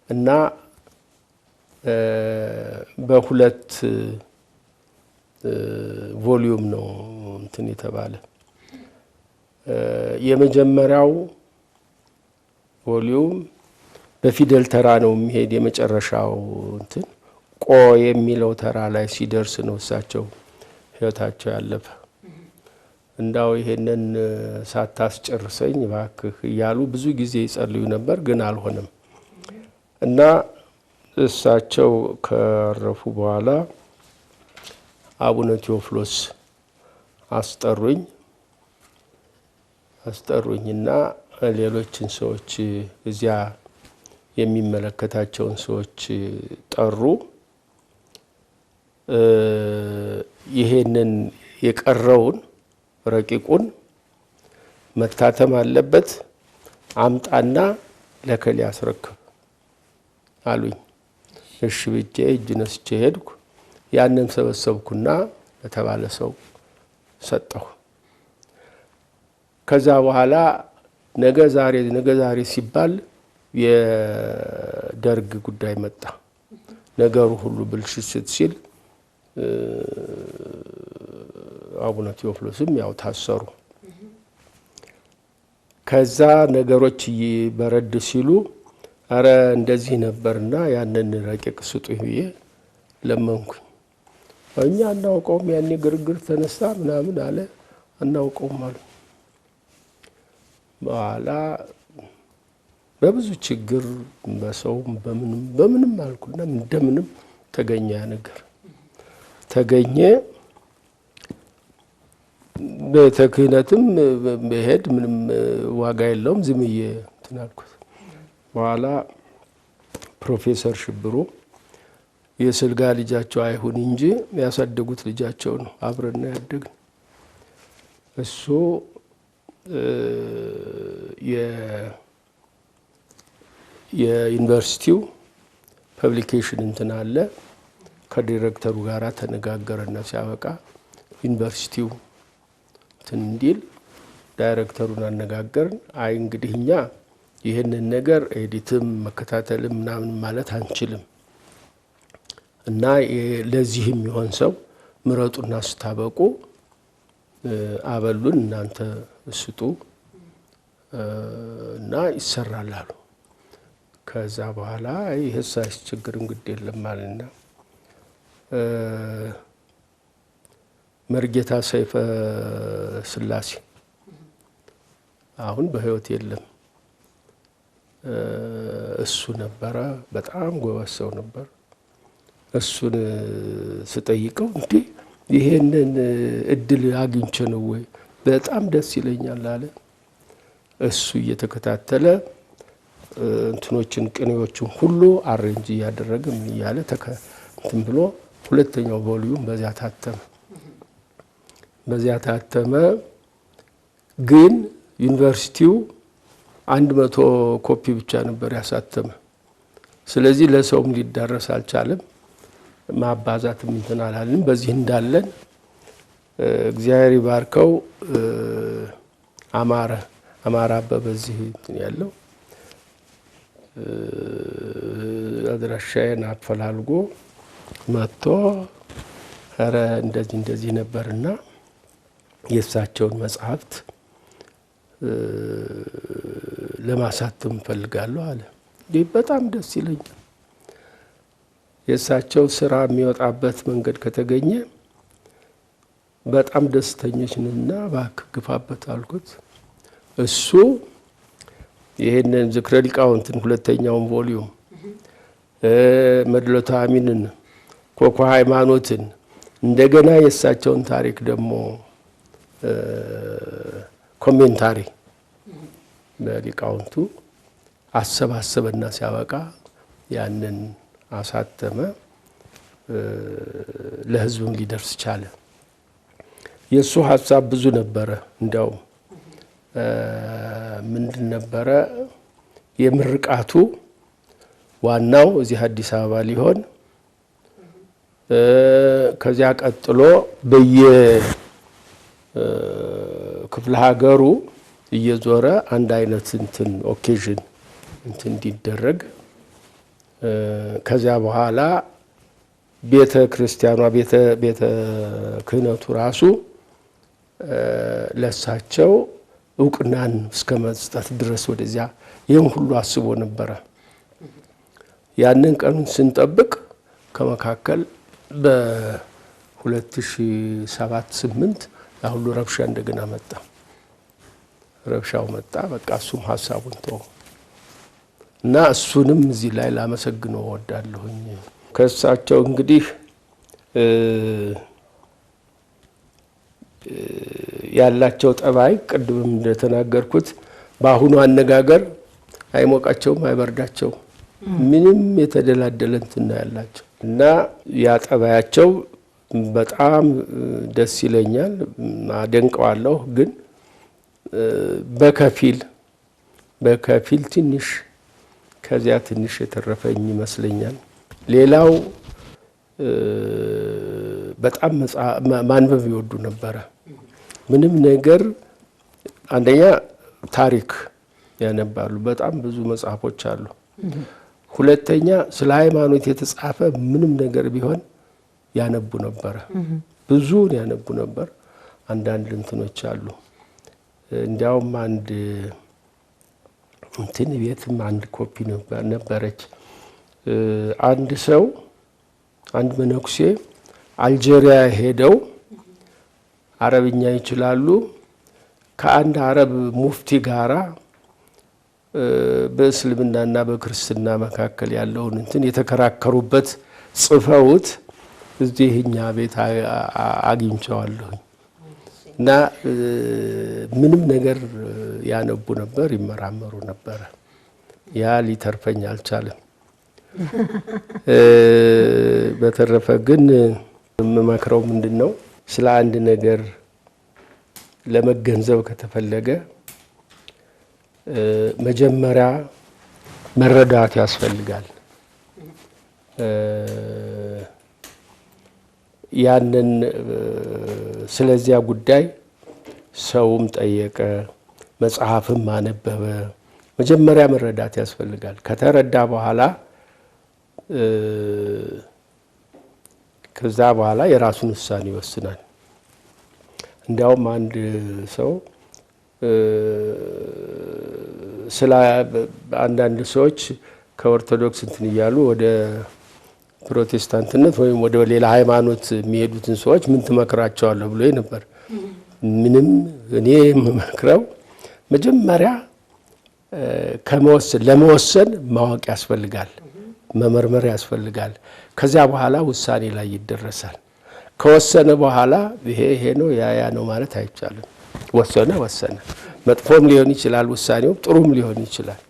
እና በሁለት ቮሊዩም ነው እንትን የተባለ። የመጀመሪያው ቮሊዩም በፊደል ተራ ነው የሚሄድ። የመጨረሻው እንትን ቆ የሚለው ተራ ላይ ሲደርስ ነው እሳቸው ህይወታቸው ያለፈ። እንዳው ይሄንን ሳታስጨርሰኝ እባክህ እያሉ ብዙ ጊዜ ይጸልዩ ነበር፣ ግን አልሆነም እና እሳቸው ከረፉ በኋላ አቡነ ቴዎፍሎስ አስጠሩኝና ሌሎችን ሰዎች እዚያ የሚመለከታቸውን ሰዎች ጠሩ። ይሄንን የቀረውን ረቂቁን መታተም አለበት፣ አምጣና ለከሌ አስረክብ አሉኝ። እሺ ብዬ እጅ ነስቼ ሄድኩ። ያንን ሰበሰብኩና ለተባለ ሰው ሰጠሁ። ከዛ በኋላ ነገ ዛሬ ሲባል የደርግ ጉዳይ መጣ። ነገሩ ሁሉ ብልሽት ሲል አቡነ ቴዎፍሎስም ያው ታሰሩ። ከዛ ነገሮች በረድ ሲሉ አረ እንደዚህ ነበርና ያንን ረቂቅ ስጡኝ ብዬ ለመንኩኝ። እኛ አናውቀውም፣ ያኔ ግርግር ተነሳ ምናምን አለ፣ አናውቀውም አሉ። በኋላ በብዙ ችግር በሰውም በምንም አልኩና እንደምንም ተገኘ። ያ ነገር ተገኘ። ቤተ ክህነትም መሄድ ምንም ዋጋ የለውም፣ ዝም ብዬ እንትን አልኩት። በኋላ ፕሮፌሰር ሽብሩ የስልጋ ልጃቸው አይሁን እንጂ ያሳደጉት ልጃቸው ነው፣ አብረን ያደግን። እሱ የዩኒቨርሲቲው ፐብሊኬሽን እንትን አለ። ከዲሬክተሩ ጋር ተነጋገረና ሲያበቃ ዩኒቨርሲቲው እንትን እንዲል ዳይሬክተሩን አነጋገርን። አይ እንግዲህ እኛ ይህንን ነገር ኤዲትም መከታተልም ምናምን ማለት አንችልም እና ለዚህ የሚሆን ሰው ምረጡና ስታበቁ አበሉን እናንተ ስጡ እና ይሰራል አሉ። ከዛ በኋላ ይህስ ችግርም ግድ የለም አለና መርጌታ ሰይፈ ስላሴ አሁን በህይወት የለም። እሱ ነበረ፣ በጣም ጎበዝ ሰው ነበር። እሱን ስጠይቀው እንዴ ይሄንን እድል አግኝቼ ነው ወይ በጣም ደስ ይለኛል አለ። እሱ እየተከታተለ እንትኖችን ቅኔዎችን ሁሉ አሬንጅ እያደረገ ምን እያለ እንትን ብሎ ሁለተኛው ቮሊዩም በዚያ ታተመ። ግን ዩኒቨርሲቲው 100 ኮፒ ብቻ ነበር ያሳተመ። ስለዚህ ለሰውም ሊዳረስ አልቻለም። ማባዛትም እንትን አላልን። በዚህ እንዳለን እግዚአብሔር ይባርከው አማራ በዚህ እንትን ያለው አድራሻዬን አፈላልጎ መጥቶ ኧረ እንደዚህ ነበርና የእሳቸውን መጽሐፍት ለማሳተም እፈልጋለሁ አለ። በጣም ደስ ይለኛል። የእሳቸው ስራ የሚወጣበት መንገድ ከተገኘ በጣም ደስተኞች ነንና እባክህ ግፋበት አልኩት። እሱ ይሄንን ዝክረ ሊቃውንትን ሁለተኛውን ቮሊዩም መድሎተ አሚንን ኮኮ ሃይማኖትን እንደገና የእሳቸውን ታሪክ ደግሞ ኮሜንታሪ በሊቃውንቱ አሰባሰበና ሲያበቃ ያንን አሳተመ። ለህዝብም ሊደርስ ቻለ። የሱ ሀሳብ ብዙ ነበረ። እንዲያውም ምንድን ነበረ የምርቃቱ ዋናው እዚህ አዲስ አበባ ሊሆን ከዚያ ቀጥሎ በየክፍለ ሀገሩ እየዞረ አንድ አይነት እንትን ኦኬዥን እንትን እንዲደረግ ከዚያ በኋላ ቤተ ክርስቲያኗ ቤተ ክህነቱ ራሱ ለሳቸው እውቅናን እስከ መስጠት ድረስ ወደዚያ ይህን ሁሉ አስቦ ነበረ። ያንን ቀኑን ስንጠብቅ ከመካከል በ2007-8 ያሁሉ ረብሻ እንደገና መጣ። ረብሻው መጣ። በቃ እሱም ሀሳቡን ተወ እና እሱንም እዚህ ላይ ላመሰግነው እወዳለሁኝ። ከእሳቸው እንግዲህ ያላቸው ጠባይ ቅድምም እንደተናገርኩት በአሁኑ አነጋገር አይሞቃቸውም፣ አይበርዳቸውም። ምንም የተደላደለ እንትን ያላቸው እና ያ ጠባያቸው በጣም ደስ ይለኛል፣ አደንቀዋለሁ። ግን በከፊል ትንሽ ከዚያ ትንሽ የተረፈኝ ይመስለኛል። ሌላው በጣም ማንበብ ይወዱ ነበረ። ምንም ነገር አንደኛ ታሪክ ያነባሉ፣ በጣም ብዙ መጽሐፎች አሉ። ሁለተኛ ስለ ሃይማኖት የተጻፈ ምንም ነገር ቢሆን ያነቡ ነበረ፣ ብዙውን ያነቡ ነበር። አንዳንድ እንትኖች አሉ። እንዲያውም አንድ እንትን ቤትም አንድ ኮፒ ነበረች። አንድ ሰው አንድ መነኩሴ አልጄሪያ ሄደው አረብኛ ይችላሉ። ከአንድ አረብ ሙፍቲ ጋራ በእስልምናና በክርስትና መካከል ያለውን እንትን የተከራከሩበት ጽፈውት እዚህ እኛ ቤት አግኝቼዋለሁ። እና ምንም ነገር ያነቡ ነበር፣ ይመራመሩ ነበረ። ያ ሊተርፈኝ አልቻለም። በተረፈ ግን የምመክረው ምንድን ነው፣ ስለ አንድ ነገር ለመገንዘብ ከተፈለገ መጀመሪያ መረዳት ያስፈልጋል። ያንን ስለዚያ ጉዳይ ሰውም ጠየቀ፣ መጽሐፍም አነበበ። መጀመሪያ መረዳት ያስፈልጋል። ከተረዳ በኋላ ከዛ በኋላ የራሱን ውሳኔ ይወስናል። እንዲያውም አንድ ሰው ስለ አንዳንድ ሰዎች ከኦርቶዶክስ እንትን እያሉ ወደ ፕሮቴስታንትነት ወይም ወደ ሌላ ሃይማኖት የሚሄዱትን ሰዎች ምን ትመክራቸዋለህ ብሎ ነበር። ምንም እኔ የምመክረው መጀመሪያ ለመወሰን ማወቅ ያስፈልጋል፣ መመርመር ያስፈልጋል። ከዚያ በኋላ ውሳኔ ላይ ይደረሳል። ከወሰነ በኋላ ይሄ ነው ያ ነው ማለት አይቻልም። ወሰነ። መጥፎም ሊሆን ይችላል ውሳኔው፣ ጥሩም ሊሆን ይችላል።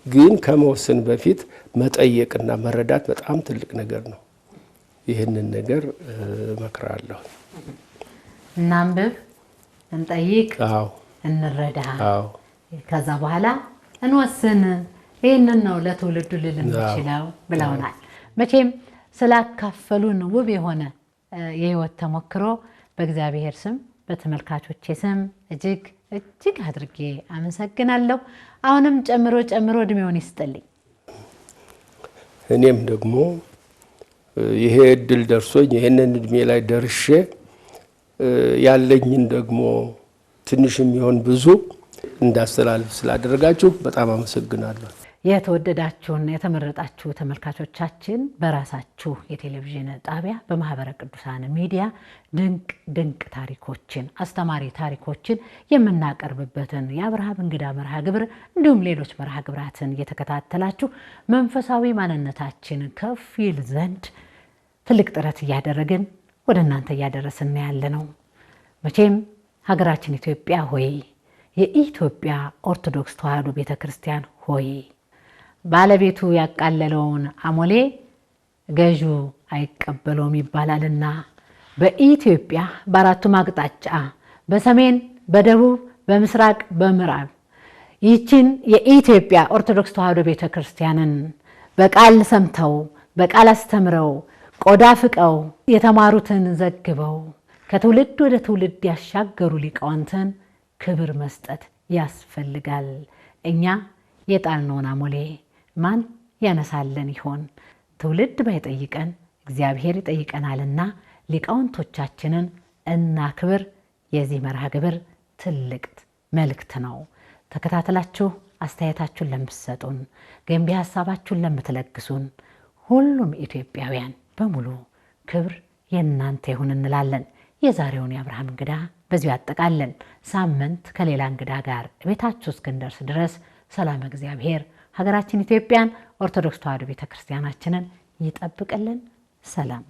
ግን ከመወሰን በፊት መጠየቅና መረዳት በጣም ትልቅ ነገር ነው። ይህንን ነገር እመክራለሁ። እናንብብ፣ እንጠይቅ፣ አዎ፣ እንረዳ፣ አዎ፣ ከዛ በኋላ እንወስን። ይህንን ነው ለትውልዱ ልል የምችለው ብለውናል። መቼም ስላካፈሉን ውብ የሆነ የህይወት ተሞክሮ በእግዚአብሔር ስም በተመልካቾቼ ስም እጅግ አድርጌ አመሰግናለሁ። አሁንም ጨምሮ እድሜውን ይስጥልኝ። እኔም ደግሞ ይሄ እድል ደርሶኝ ይሄንን እድሜ ላይ ደርሼ ያለኝን ደግሞ ትንሽም ይሆን ብዙ እንዳስተላልፍ ስላደረጋችሁ በጣም አመሰግናለሁ። የተወደዳችሁና የተመረጣችሁ ተመልካቾቻችን በራሳችሁ የቴሌቪዥን ጣቢያ በማህበረ ቅዱሳን ሚዲያ ድንቅ ታሪኮችን፣ አስተማሪ ታሪኮችን የምናቀርብበትን የአብርሃም እንግዳ መርሃ ግብር እንዲሁም ሌሎች መርሃ ግብራትን እየተከታተላችሁ መንፈሳዊ ማንነታችን ከፍ ይል ዘንድ ትልቅ ጥረት እያደረግን ወደ እናንተ እያደረስን ያለ ነው። መቼም ሀገራችን ኢትዮጵያ ሆይ፣ የኢትዮጵያ ኦርቶዶክስ ተዋሕዶ ቤተክርስቲያን ሆይ፣ ባለቤቱ ያቃለለውን አሞሌ ገዢው አይቀበለውም ይባላልና በኢትዮጵያ በአራቱም አቅጣጫ በሰሜን፣ በደቡብ፣ በምስራቅ፣ በምዕራብ ይህችን የኢትዮጵያ ኦርቶዶክስ ተዋሕዶ ቤተክርስቲያንን በቃል ሰምተው በቃል አስተምረው ቆዳ ፍቀው የተማሩትን ዘግበው ከትውልድ ወደ ትውልድ ያሻገሩ ሊቃውንትን ክብር መስጠት ያስፈልጋል። እኛ የጣልነውን አሞሌ ማን ያነሳለን ይሆን? ትውልድ ባይጠይቀን እግዚአብሔር ይጠይቀናልና ሊቃውንቶቻችንን እናክብር። የዚህ መርሃ ግብር ትልቅ መልእክት ነው። ተከታተላችሁ አስተያየታችሁን ለምትሰጡን፣ ገንቢ ሐሳባችሁን ለምትለግሱን ሁሉም ኢትዮጵያውያን በሙሉ ክብር የእናንተ ይሁን እንላለን። የዛሬውን የአብርሃም እንግዳ በዚሁ ያጠቃለን። ሳምንት ከሌላ እንግዳ ጋር ቤታችሁ እስክንደርስ ድረስ ሰላም እግዚአብሔር ሀገራችን ኢትዮጵያን ኦርቶዶክስ ተዋሕዶ ቤተክርስቲያናችንን ይጠብቅልን። ሰላም